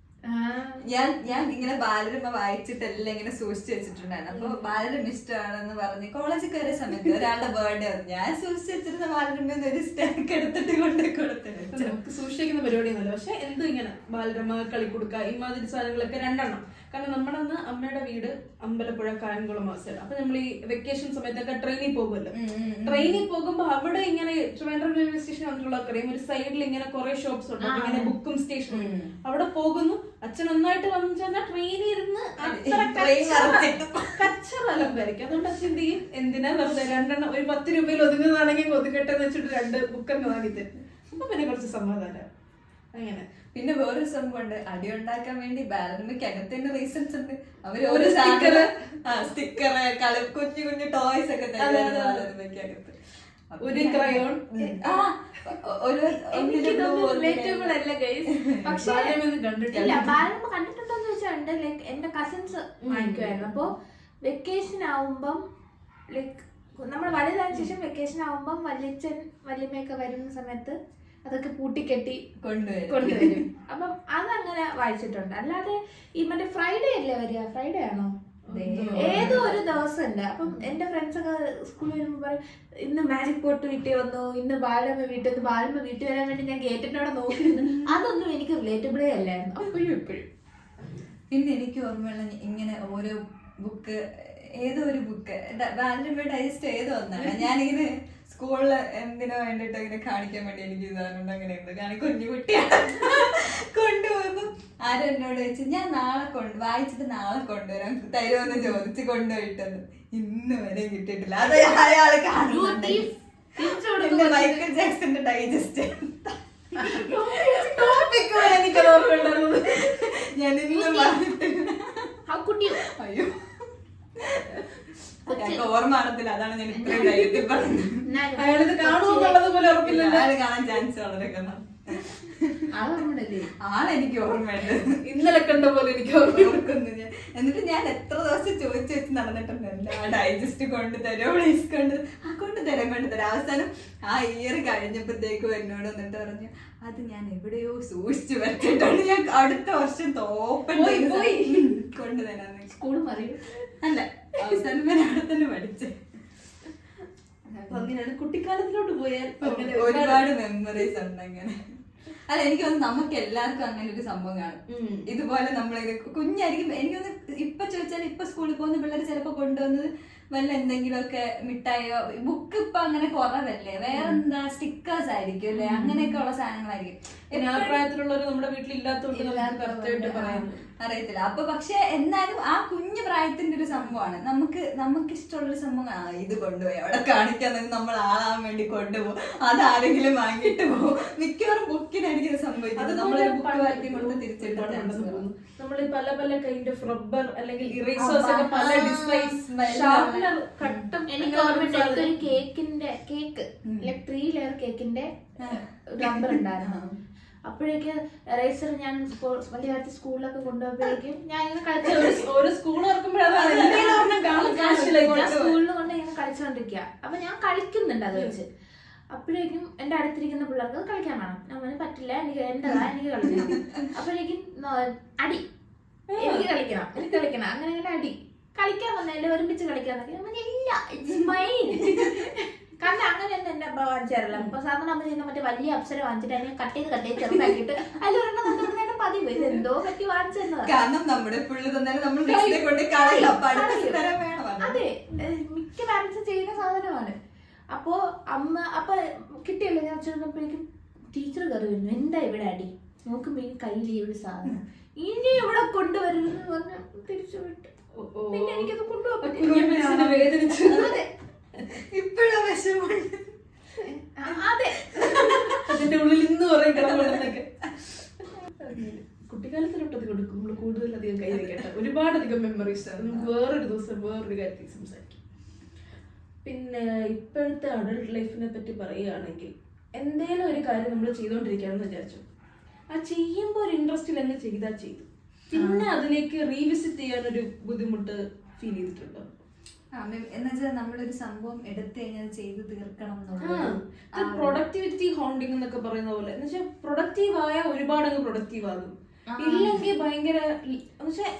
ഞാൻ ഇങ്ങനെ ബാലരമ വായിച്ചിട്ടെല്ലാം ഇങ്ങനെ സൂക്ഷിച്ചു വെച്ചിട്ടുണ്ടായിരുന്നു. അപ്പൊ ബാലരമ ഇഷ്ടമാണെന്ന് പറഞ്ഞ് കോളേജിൽ കയറിയ സമയത്ത് ഒരാളുടെ ബർത്ത്ഡേ ആയിരുന്നു. ഞാൻ സൂക്ഷിച്ചു വെച്ചിരുന്ന ബാലരമ ഒരു സ്റ്റാക്ക് എടുത്തിട്ട് കൊണ്ട് കൊടുത്തിട്ട് സൂക്ഷിക്കുന്ന പരിപാടിയൊന്നുമല്ല. പക്ഷെ എന്തും ഇങ്ങനെ ബാലരമ, കളിക്കുടുക്ക, ഇമാതിരി സാധനങ്ങളൊക്കെ 2 എണ്ണം. കാരണം നമ്മുടെ അന്ന് അമ്മയുടെ വീട് അമ്പലപ്പുഴ കായംകുളം മാസമാണ്. അപ്പൊ നമ്മൾ ഈ വെക്കേഷൻ സമയത്തൊക്കെ ട്രെയിനിൽ പോകുമല്ലോ. ട്രെയിനിൽ പോകുമ്പോ അവിടെ ഇങ്ങനെ ട്രിവാൻഡ്രം റെയിൽവേ സ്റ്റേഷൻ വന്നിട്ടുള്ളവർക്കറിയാം, ഒരു സൈഡിൽ ഇങ്ങനെ കുറെ ഷോപ്സ് ഉണ്ട്, ഇങ്ങനെ ബുക്കും സ്റ്റേഷനും. അവിടെ പോകുന്നു, അച്ഛൻ ഒന്നായിട്ട് വന്നു ചെന്നാൽ ട്രെയിനിൽ ഇരുന്ന് കച്ചറലമ്പായിരിക്കും. അതുകൊണ്ട് അച്ഛൻ എന്ത് ചെയ്യും, എന്തിനാ വെറുതെ 2 എണ്ണം ഒരു 10 രൂപയിൽ ഒതുങ്ങുന്നതാണെങ്കിൽ ഒതുങ്ങട്ടെ എന്ന് വെച്ചിട്ട് 2 ബുക്കൊക്കെ വാങ്ങിത്തരും. അപ്പൊ പിന്നെ കുറച്ച് സമാധാനം. അങ്ങനെ പിന്നെ വേറൊരു സംഭവമുണ്ട്, അടി ഉണ്ടാക്കാൻ വേണ്ടി ബാലരമയ്ക്ക് അകത്തന്നെ റീസൺസ് ഉണ്ട്. അവര് ഒരു സ്റ്റിക്കറ്, കുഞ്ഞു കുഞ്ഞു ടോയ്സ് ഒക്കെ ബാലരമയ്ക്ക് അകത്ത്. ഒരു ക്രയോൺ, കണ്ടിട്ടുണ്ടോന്ന് ചോദിച്ചാൽ ലൈക്ക് എന്റെ കസിൻസ് വാങ്ങിക്കുമായിരുന്നു. അപ്പൊ വെക്കേഷൻ ആവുമ്പം ലൈക്ക് നമ്മൾ വലുതായതിനു ശേഷം വെക്കേഷൻ ആവുമ്പം വല്യച്ഛൻ വല്യമ്മയൊക്കെ വരുന്ന സമയത്ത് അതൊക്കെ പൂട്ടിക്കെട്ടി കൊണ്ടുവരും. അപ്പം അതങ്ങനെ വായിച്ചിട്ടുണ്ട്. അല്ലാതെ ഈ മറ്റേ ഫ്രൈഡേ അല്ലേ വരിക, ഫ്രൈഡേ ആണോ ഏതോ ഒരു ദിവസം ഉണ്ട്. അപ്പം എന്റെ ഫ്രണ്ട്സ് ഒക്കെ സ്കൂളിൽ വരുമ്പോ പറയും, ഇന്ന് മാജിക് പോട്ട് വീട്ടിൽ വന്നു, ഇന്ന് ബാലമ്മ വീട്ടിൽ വന്നു. ബാലമ്മ വീട്ടിൽ വരാൻ വേണ്ടി ഞാൻ ഗേറ്റിനോടെ നോക്കിയിരുന്നു. അതൊന്നും എനിക്ക് റിലേറ്റബിളേ അല്ലായിരുന്നു അപ്പോഴും ഇപ്പോഴും. പിന്നെ എനിക്ക് ഓർമ്മയുള്ള ഇങ്ങനെ ഓരോ ബുക്ക്, ഏതോ ഒരു ബുക്ക് ബാലരമ ഡൈജസ്റ്റ് ഏതോ ഒന്നാണ്. ഞാനിങ്ങനെ സ്കൂളില് എന്തിനോ വേണ്ടിട്ട് ഇങ്ങനെ കാണിക്കാൻ വേണ്ടി എനിക്ക് ഇതാകുന്നുണ്ട്. അങ്ങനെ ഉണ്ട്, കാരണം കുഞ്ഞു കുട്ടിയാണ് കൊണ്ടുപോകുമ്പോ ആരും എന്നോട് ചോദിച്ചു, ഞാൻ നാളെ വായിച്ചിട്ട് നാളെ കൊണ്ടുവരാൻ തരുമെന്ന് ചോദിച്ച് കൊണ്ടുപോയിട്ടത് ഇന്ന് വരെ കിട്ടിയിട്ടില്ല. അത് അയാള് കാണുന്നുണ്ട്. മൈക്കിൾ ജാക്സന്റെ ഡൈജസ്റ്റ് ഞാൻ ഇന്ന് അയ്യോ ഓർമ്മ കാണത്തില്ല, അതാണ് ഞാൻ ഇത്രയും ധൈര്യത്തിൽ പറഞ്ഞത്. അയാളിത് കാണുമെന്നുള്ളത് പോലെ ഉറപ്പില്ല. അയാൾ കാണാൻ ചാൻസ് വളരെ ആളെനിക്ക് ഓർമ്മയുണ്ട്, ഇന്നലെ കണ്ട പോലെ എനിക്ക് ഓർക്കുന്നു ഞാൻ. എന്നിട്ട് ഞാൻ എത്ര ദിവസം ചോദിച്ചു വെച്ച് നടന്നിട്ടുണ്ട്, എന്താ ഡൈജസ്റ്റ് കൊണ്ടുതരോ, പ്ലീസ് കൊണ്ടുതരാം. അവസാനം ആ ഇയർ കഴിഞ്ഞപ്പോഴത്തേക്കും എന്നോട് വന്നിട്ട് പറഞ്ഞു, അത് ഞാൻ എവിടെയോ സൂക്ഷിച്ചു വെച്ചിട്ടുണ്ട്, ഞാൻ അടുത്ത വർഷം കൊണ്ടുതരാന്ന്. സ്കൂളും അറിയും അല്ല, അവസാനം ഞാൻ അവിടെ തന്നെ പഠിച്ചേ. അങ്ങനെയാണ് കുട്ടിക്കാലത്തിലോട്ട് പോയാൽ ഒരുപാട് മെമ്മറീസ് ഉണ്ട് അങ്ങനെ. അല്ല, എനിക്ക് തോന്നുന്നു നമുക്ക് എല്ലാവർക്കും അങ്ങനെ ഒരു സംഭവം കാണും. ഇതുപോലെ നമ്മളിത് കുഞ്ഞായിരിക്കും, എനിക്കൊന്ന് ഇപ്പൊ ചോദിച്ചാൽ ഇപ്പൊ സ്കൂളിൽ പോകുന്ന പിള്ളേർ ചിലപ്പോ കൊണ്ടുവന്നത് വല്ല എന്തെങ്കിലുമൊക്കെ മിഠായിയോ, ബുക്ക് ഇപ്പൊ അങ്ങനെ കുറവല്ലേ, വേറെന്താ സ്റ്റിക്കേഴ്സ് ആയിരിക്കും അല്ലെ, അങ്ങനെയൊക്കെ ഉള്ള സാധനങ്ങളായിരിക്കും. ആ പ്രായത്തിലുള്ളവർ നമ്മുടെ വീട്ടിൽ ഇല്ലാത്തതുകൊണ്ട് അറിയത്തില്ല. അപ്പൊ പക്ഷെ എന്നാലും ആ കുഞ്ഞു പ്രായത്തിന്റെ ഒരു സംഭവമാണ്. നമുക്ക് ഇഷ്ടമുള്ളൊരു സംഭവം ഇത് കൊണ്ടുപോയി അവിടെ കാണിക്കാൻ നമ്മൾ ആളാൻ വേണ്ടി കൊണ്ടുപോകും, അതാരെങ്കിലും വാങ്ങിയിട്ട് പോകും. മിക്കവാറും ബുക്കിനായിരിക്കും സംഭവിക്കുന്നത്. നമ്മളൊരു ബുക്ക് വാങ്ങി കൊടുത്ത് തിരിച്ചിട്ട് നമ്മൾ പല പല കൈൻഡ് ഓഫ് റബ്ബർ അല്ലെങ്കിൽ ഇറേസേഴ്സ് ഒക്കെ പല ഡിസൈൻസ് ഷാർപ്പനർ കട്ടം. എനിക്ക് ഓർമ്മയുണ്ട് ഒരു കേക്ക് 3 ലെയർ കേക്കിന്റെ റബ്ബർ ഉണ്ടായിരുന്നു. അപ്പോഴേക്ക് റേസർ ഞാൻ വലിയ കാര്യത്തിൽ സ്കൂളിലൊക്കെ കൊണ്ടുപോയപ്പോഴേക്കും ഞാൻ ഇങ്ങനെ സ്കൂളിൽ കൊണ്ട് ഇങ്ങനെ കളിച്ചുകൊണ്ടിരിക്കുക. അപ്പൊ ഞാൻ കളിക്കുന്നുണ്ട് അത് വെച്ച്. അപ്പോഴേക്കും എന്റെ അടുത്തിരിക്കുന്ന പിള്ളേർക്ക് അത് കളിക്കാൻ വേണം. ഞാൻ പറ്റില്ല, എനിക്ക് കളിക്കണം. അപ്പോഴേക്കും അടി, എനിക്ക് കളിക്കണം അങ്ങനെ അടി. കളിക്കാൻ വന്നല്ലേ ഒരുമിച്ച് കളിക്കാന്നൊക്കെ ഇല്ല, ഇറ്റ്സ് മൈൻ. കാരണം അങ്ങനെയൊന്നും എന്റെ അമ്മ വാങ്ങിച്ചു തരില്ല. ഇപ്പൊ സാധാരണ നമ്മൾ ചെയ്യുന്ന മറ്റേ വലിയ അപ്സര വാങ്ങിച്ചിട്ട് അതിനെ കട്ട് ചെയ്ത് ചെറുതാക്കിയിട്ട് അതിലൊരെണ്ണം തന്നിടുന്നതിന്റെ പതിവ്. ഇത് എന്തോ പറ്റി വാങ്ങിച്ചു തന്നതാണ്. കാരണം നമ്മുടെ അതെ, മിക്ക പാരന്റ്സും ചെയ്യുന്ന സാധനമാണ്. അപ്പൊ കിട്ടിയല്ലോ. ഞാൻ ചെന്നപ്പോഴേക്കും ടീച്ചർ കയറി വരുന്നു, എന്താ ഇവിടെ അടി, നോക്കുമ്പോ ഈ കയ്യിൽ ഈ ഒരു സാധനം ഇനി ഇവിടെ കൊണ്ടുവരുന്നു പറഞ്ഞ് തിരിച്ചു വിട്ടു. പിന്നെ എനിക്കത് കൊണ്ടുപോകാൻ വേദനിച്ചു. ഇപ്പോഴും വിഷമുണ്ട്. അതെ, അതിന്റെ ഉള്ളിൽ ഇന്ന് പറയുന്നൊക്കെ കുട്ടിക്കാലത്തിലോട്ടത് കൊടുക്കും. നമ്മൾ കൂടുതലധികം കൈവരിക്കട്ടെ, ഒരുപാടധികം മെമ്മറീസ് ആണ്. നമുക്ക് വേറൊരു ദിവസം വേറൊരു കാര്യത്തിൽ സംസാരിക്കും. പിന്നെ ഇപ്പോഴത്തെ അഡൾട്ട് ലൈഫിനെ പറ്റി പറയുകയാണെങ്കിൽ എന്തേലും ഒരു കാര്യം നമ്മൾ ചെയ്തുകൊണ്ടിരിക്കുകയാണെന്ന് വിചാരിച്ചു, ആ ചെയ്യുമ്പോൾ ഒരു ഇൻട്രസ്റ്റിൽ അങ്ങ് ചെയ്താൽ ചെയ്തു, പിന്നെ അതിലേക്ക് റീവിസിറ്റ് ചെയ്യാനൊരു ബുദ്ധിമുട്ട് ഫീൽ ചെയ്തിട്ടുണ്ടോ? എന്നുവെച്ചാൽ നമ്മളൊരു സംഭവം എടുത്തു കഴിഞ്ഞാൽ ചെയ്ത് തീർക്കണം. പ്രൊഡക്ടിവിറ്റി ഹോണ്ടിങ് എന്നൊക്കെ പറയുന്ന പോലെ എന്നുവെച്ചാൽ പ്രൊഡക്റ്റീവ് ആയ ഒരുപാട് അങ്ങ് പ്രൊഡക്റ്റീവ് ആകും, ഇല്ലെങ്കിൽ ഭയങ്കര എന്നുവെച്ചാൽ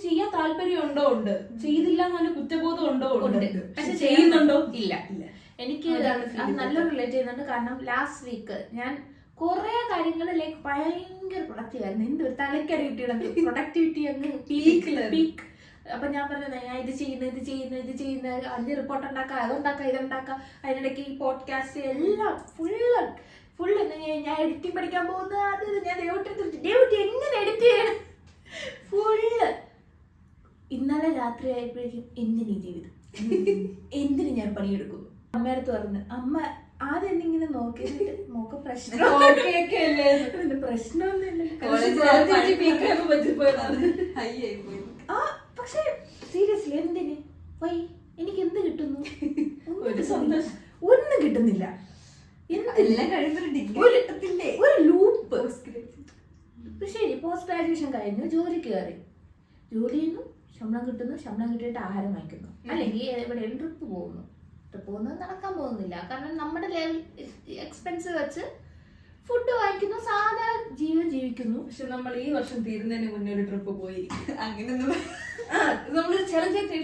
ചെയ്യാൻ താല്പര്യം ഉണ്ടോ ഉണ്ട്, ചെയ്തില്ല എന്നല്ല കുറ്റബോധം ഉണ്ടോ ഉണ്ട്, പക്ഷെ ചെയ്യുന്നുണ്ടോ ഇല്ല. എനിക്ക് നല്ലോണം റിലേറ്റ് ചെയ്യുന്നുണ്ട്. കാരണം ലാസ്റ്റ് വീക്ക് ഞാൻ കുറെ കാര്യങ്ങളിലേക്ക് ഭയങ്കര പ്രൊഡക്റ്റീവ് ആയിരുന്നു. എന്റെ ഒരു തലക്കറി കിട്ടിയിടന്ന് പ്രൊഡക്ടിവിറ്റി അങ്ങ് പീക്ക്. അപ്പൊ ഞാൻ പറഞ്ഞത് ഞാൻ ഇത് ചെയ്യുന്ന 5 റിപ്പോർട്ട് ഉണ്ടാക്കാം, അതുണ്ടാക്കാം, ഇതുണ്ടാക്കാം, അതിനിടയ്ക്ക് ഈ പോഡ്കാസ്റ്റ് എല്ലാം ഫുള്ള് ഞാൻ എഡിറ്റിംഗ് പഠിക്കാൻ പോകുന്നത്. അത് ഞാൻ ദൈവത്തെ എങ്ങനെ എഡിറ്റ് ചെയ്യണം ഫുള്ള്. ഇന്നലെ രാത്രി ആയപ്പോഴേക്കും എന്തിനീ ജീവിതം, എന്തിനു ഞാൻ പണിയെടുക്കുന്നു. അമ്മയടുത്ത് പറഞ്ഞു, അമ്മ ആദ്യം എന്നിങ്ങനെ നോക്കിയിട്ട് മോക്ക് പക്ഷെ സീരിയസ്ലി എന്തിന് വൈ എനിക്ക് എന്ത് കിട്ടുന്നു? ഒന്നും കിട്ടുന്നില്ല. ഒരു ലൂപ്പ്. ശരി, പോസ്റ്റ് ഗ്രാജുവേഷൻ കഴിഞ്ഞു, ജോലിക്ക് കയറി, ജോലി ചെയ്യുന്നു, ശമ്പളം കിട്ടുന്നു, ശമ്പളം കിട്ടിയിട്ട് ആഹാരം വാങ്ങിക്കുന്നു, അല്ലെങ്കിൽ എവിടെയും ട്രിപ്പ് പോകുന്നു. ട്രിപ്പ് പോകുന്നത് നടക്കാൻ പോകുന്നില്ല, കാരണം നമ്മുടെ ലെവൽ എക്സ്പെൻസ് വെച്ച് ഫുഡ് വാങ്ങിക്കുന്നു, സാധാ ജീവിതം ജീവിക്കുന്നു. പക്ഷെ നമ്മൾ ഈ വർഷം തീരുന്നതിന് മുന്നേ ഒരു ട്രിപ്പ് പോയി. അങ്ങനെയൊന്നും നമ്മളൊരു ചലഞ്ച് ആയിട്ട്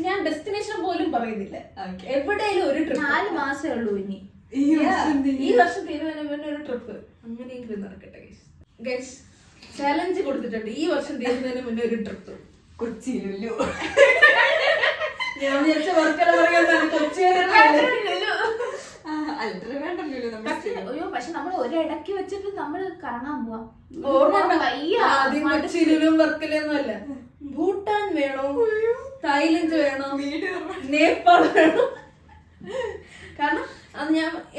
ഞാൻ ഡെസ്റ്റിനേഷൻ പോലും പറയുന്നില്ല, എവിടെയെങ്കിലും ഒരു ട്രിപ്പ്. 4 മാസമേ ഉള്ളൂ ഇനി. ഈ വർഷം തീരുന്നതിന് മുന്നേ ഒരു ട്രിപ്പ് അങ്ങനെയെങ്കിലും നടക്കട്ടെ ഗൈസ്. ചലഞ്ച് കൊടുത്തിട്ടുണ്ട്, ഈ വർഷം തീരുന്നതിന് മുന്നേ ഒരു ട്രിപ്പ് കൊച്ചിയിലല്ലോ. ഞാൻ വിചാരിച്ച വർക്കല പറയാൻ കൊച്ചി. അയ്യോ, പക്ഷെ നമ്മൾ ഒരിടയ്ക്ക് വെച്ചിട്ട് നമ്മള് കറങ്ങാൻ പോവാം. ആദ്യം കൊച്ചിയിലും വർക്കലൊന്നും അല്ല, ഭൂട്ടാൻ വേണോ, തായ്ലൻഡ് വേണോ, നേപ്പാൾ വേണോ? കാരണം അത്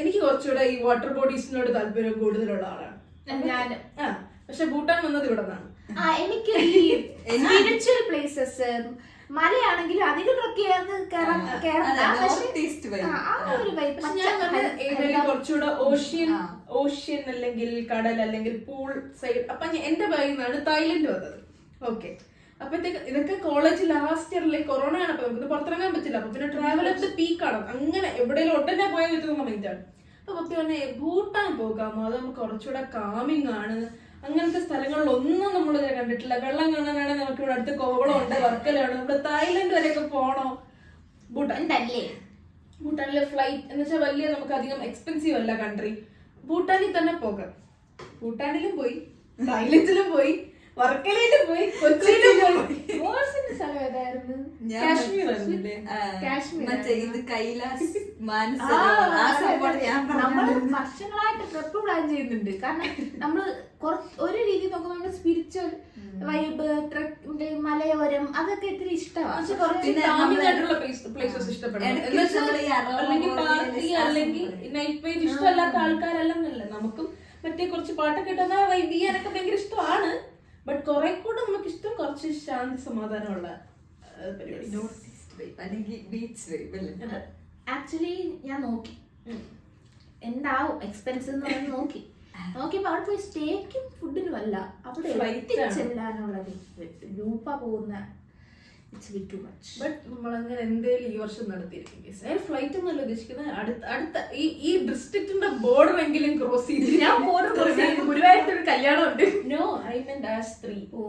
എനിക്ക് കുറച്ചുകൂടെ ഈ വാട്ടർ ബോഡീസിനോട് താല്പര്യം കൂടുതലുള്ള ആളാണ് ഞാൻ. പക്ഷെ ഭൂട്ടാൻ വന്നത് ഇവിടെ നിന്നാണ്. എനിക്ക് ഈ സ്പിരിച്വൽ പ്ലേസസ്, മലയാണെങ്കിലും അധികം ട്രക്ക് കുറച്ചുകൂടെ ഓഷ്യൻ അല്ലെങ്കിൽ കടൽ അല്ലെങ്കിൽ പൂൾ സൈഡ്. അപ്പൊ എന്റെ ഭാഗത്തു നിന്നാണ് തായ്ലൻഡ് വന്നത്. ഓക്കെ, അപ്പഴത്തേക്ക് ഇതൊക്കെ കോളേജ് ലാസ്റ്റ് ഇയറിലെ കൊറോണയാണ്, അപ്പൊ നമുക്ക് പുറത്തിറങ്ങാൻ പറ്റില്ല. അപ്പൊ പിന്നെ ട്രാവൽ അറ്റ് ദ പീക്കാണ്, അങ്ങനെ എവിടെയെങ്കിലും ഒട്ടന്നെ പോയാൽ പറ്റുന്ന മൈൻഡാണ്. അപ്പൊ പത്തി പറഞ്ഞേ ഭൂട്ടാൻ പോകാമോ, അത് നമുക്ക് കുറച്ചുകൂടെ കാമിങ് ആണ്. അങ്ങനത്തെ സ്ഥലങ്ങളിലൊന്നും നമ്മൾ കണ്ടിട്ടില്ല. വെള്ളം കാണാനാണെങ്കിൽ നമുക്ക് ഇവിടെ അടുത്ത് കോവളമുണ്ട്, വർക്കലാണ്. നമ്മുടെ തായ്ലൻഡ് വരെയൊക്കെ പോണോ? ഭൂട്ടാനിലെ ഫ്ലൈറ്റ് എന്ന് വെച്ചാൽ വലിയ നമുക്ക് അധികം എക്സ്പെൻസീവ് അല്ല കൺട്രി. ഭൂട്ടാനിൽ തന്നെ പോകാം. ഭൂട്ടാനിലും പോയി, തായ്ലൻഡിലും പോയി, വർക്കലയിലും പോയി, കൊച്ചിയിലും പോയി. സ്ഥലം ഏതായിരുന്നു? ഇത് കൈലാസ് മാനസരോവർ ആ സംഭവം ഞാൻ നമ്മൾ പറഞ്ഞു. വർഷങ്ങളായിട്ട് ട്രിപ്പ് പ്ലാൻ ചെയ്യുന്നുണ്ട്. കാരണം നമ്മള് ഒരു രീതി നോക്കുമ്പോൾ നമ്മുടെ സ്പിരിച്വൽ വൈബ്, ട്രക്കിന്റെ മലയോരം അതൊക്കെ ഇത്തിരി ഇഷ്ടമാണ്. പിന്നെ ആയിട്ടുള്ള പ്ലേസസ് ഇഷ്ടപ്പെടും. ഇടയ്ക്ക് നമ്മള് ഈ aroma അല്ലെങ്കിൽ പോലെ പാർട്ടി അല്ലെങ്കിൽ നൈറ്റ് വൈബ് ഇഷ്ടമല്ലാത്ത ആൾക്കാരല്ലെന്നല്ല, നമുക്കും മറ്റേ കുറച്ച് പാട്ടൊക്കെ ഇട്ടുന്ന വൈബ് ചെയ്യാനൊക്കെ ഭയങ്കര ഇഷ്ടമാണ്. ബട്ട് കുറെ കൂടെ നമുക്ക് ഇഷ്ടം കുറച്ച് ശാന്തി സമാധാനമുള്ള പരിപാടി. North East vibe അല്ലെങ്കിൽ ബീച്ച് വൈബ് അല്ലേ? ആക്ച്വലി ഞാൻ നോക്കി എന്താവും എക്സ്പെൻസ് എന്ന് പറഞ്ഞ് നോക്കിയപ്പോ അവിടെ പോയി സ്റ്റേക്കും ഫുഡിനും അല്ല, അവിടെ Flight ആണ്. ചെല്ലാനുള്ള രൂപ പോകുന്ന it's bit too much. But നമ്മൾ അങ്ങനെ എന്തേലും ഈ വർഷം നടത്തിയിരിക്കും. ഫ്ലൈറ്റ് ഒന്നല്ല ഉദ്ദേശിക്കുന്നത്, അടുത്ത ഈ ഡിസ്ട്രിക്റ്റിന്റെ ബോർഡർ എങ്കിലും ക്രോസ് ചെയ്ത് ഞാൻ ബോർഡർ ക്രോസ് ചെയ്ത് ഗുരുവായൂരത്തെ ഒരു കല്യാണം ഉണ്ട്. No, I meant as 3. ഓ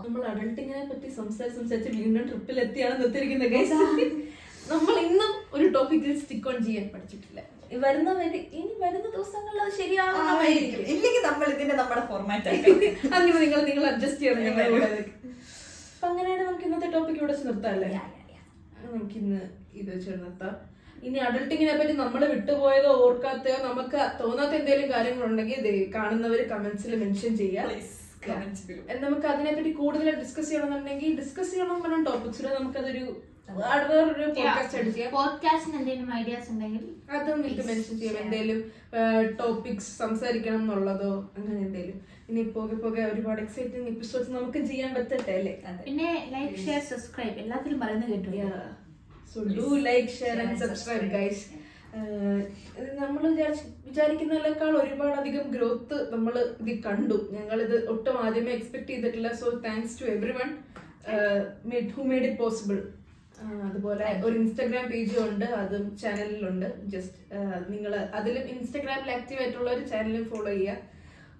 നമ്മൾ അഡൾട്ടിങ്ങിനെ പറ്റി സംസാരിച്ച് വീണ്ടും ട്രിപ്പിൽ എത്തിയാണ് നിർത്തിയിരിക്കുന്നത് ഗൈസ്. നമ്മൾ ഇന്നും ഒരു ടോപ്പിക്കിൽ സ്റ്റിക്ക് ഓൺ ചെയ്യാൻ പഠിച്ചിട്ടില്ല. ഇനി വരുന്ന ദിവസങ്ങളിൽ അത് ശരിയാവുന്നതായിരിക്കും. ഇല്ലെങ്കിൽ നമ്മൾ ഇതിന്റെ നമ്മുടെ ഫോർമാറ്റ് അങ്ങനെ നിങ്ങൾ അഡ്ജസ്റ്റ് ചെയ്യണം ഞങ്ങളെ. അപ്പൊ അങ്ങനെയാണ് നമുക്ക് ഇന്നത്തെ ടോപ്പിക് ഇവിടെ വെച്ച് നിർത്താല്ലേ? നമുക്ക് ഇന്ന് ഇത് വെച്ച് നിർത്താം. ഇനി അഡൾട്ടിങ്ങിനെ പറ്റി നമ്മൾ വിട്ടുപോയതോ ഓർക്കാത്തയോ നമുക്ക് തോന്നാത്ത എന്തെങ്കിലും കാര്യങ്ങളുണ്ടെങ്കിൽ കാണുന്നവര് കമന്റ്സിൽ മെൻഷൻ ചെയ്യാം. നമുക്ക് അതിനെപ്പറ്റി കൂടുതൽ ഡിസ്കസ് ചെയ്യണമെന്നുണ്ടെങ്കിൽ ഡിസ്കസ് ചെയ്യണം പറഞ്ഞ ടോപ്പിക്സിൽ നമുക്കതൊരു വേറൊരു പോഡ്കാസ്റ്റ് ആയിട്ട് ചെയ്യാം. പോഡ്കാസ്റ്റിന് എന്തെങ്കിലും ഐഡിയാസ് ഉണ്ടെങ്കിൽ അതും നിങ്ങൾക്ക് മെൻഷൻ ചെയ്യാം. എന്തെങ്കിലും ടോപ്പിക്സ് സംസാരിക്കണം എന്നുള്ളതോ അങ്ങനെ എന്തെങ്കിലും. ഇനി പോകെ ഒരുപാട് എക്സൈറ്റിംഗ് എപ്പിസോഡ്സ് നമുക്ക് ചെയ്യാൻ പറ്റട്ടെ അല്ലേ? പിന്നെ ലൈക്ക്, ഷെയർ, സബ്സ്ക്രൈബ് എല്ലാത്തിലും പറയുന്നത് കേട്ടു. So do like, share and subscribe guys. നമ്മൾ വിചാരിക്കുന്നതിനേക്കാൾ ഒരുപാടധികം ഗ്രോത്ത് നമ്മൾ ഇത് കണ്ടു. ഞങ്ങളിത് ഒട്ടും ആദ്യമേ എക്സ്പെക്ട് ചെയ്തിട്ടില്ല. So thanks to everyone who made it possible. അതുപോലെ ഒരു ഇൻസ്റ്റാഗ്രാം പേജും ഉണ്ട്, അതും ചാനലിലുണ്ട്. ജസ്റ്റ് നിങ്ങൾ അതിലും ഇൻസ്റ്റാഗ്രാമിൽ ആക്റ്റീവ് ആയിട്ടുള്ള ഒരു ചാനലും ഫോളോ ചെയ്യുക.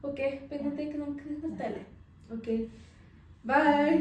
ഓക്കെ, ഇന്നത്തേക്ക് നമുക്ക് നിർത്താല്ലേ? Okay, by.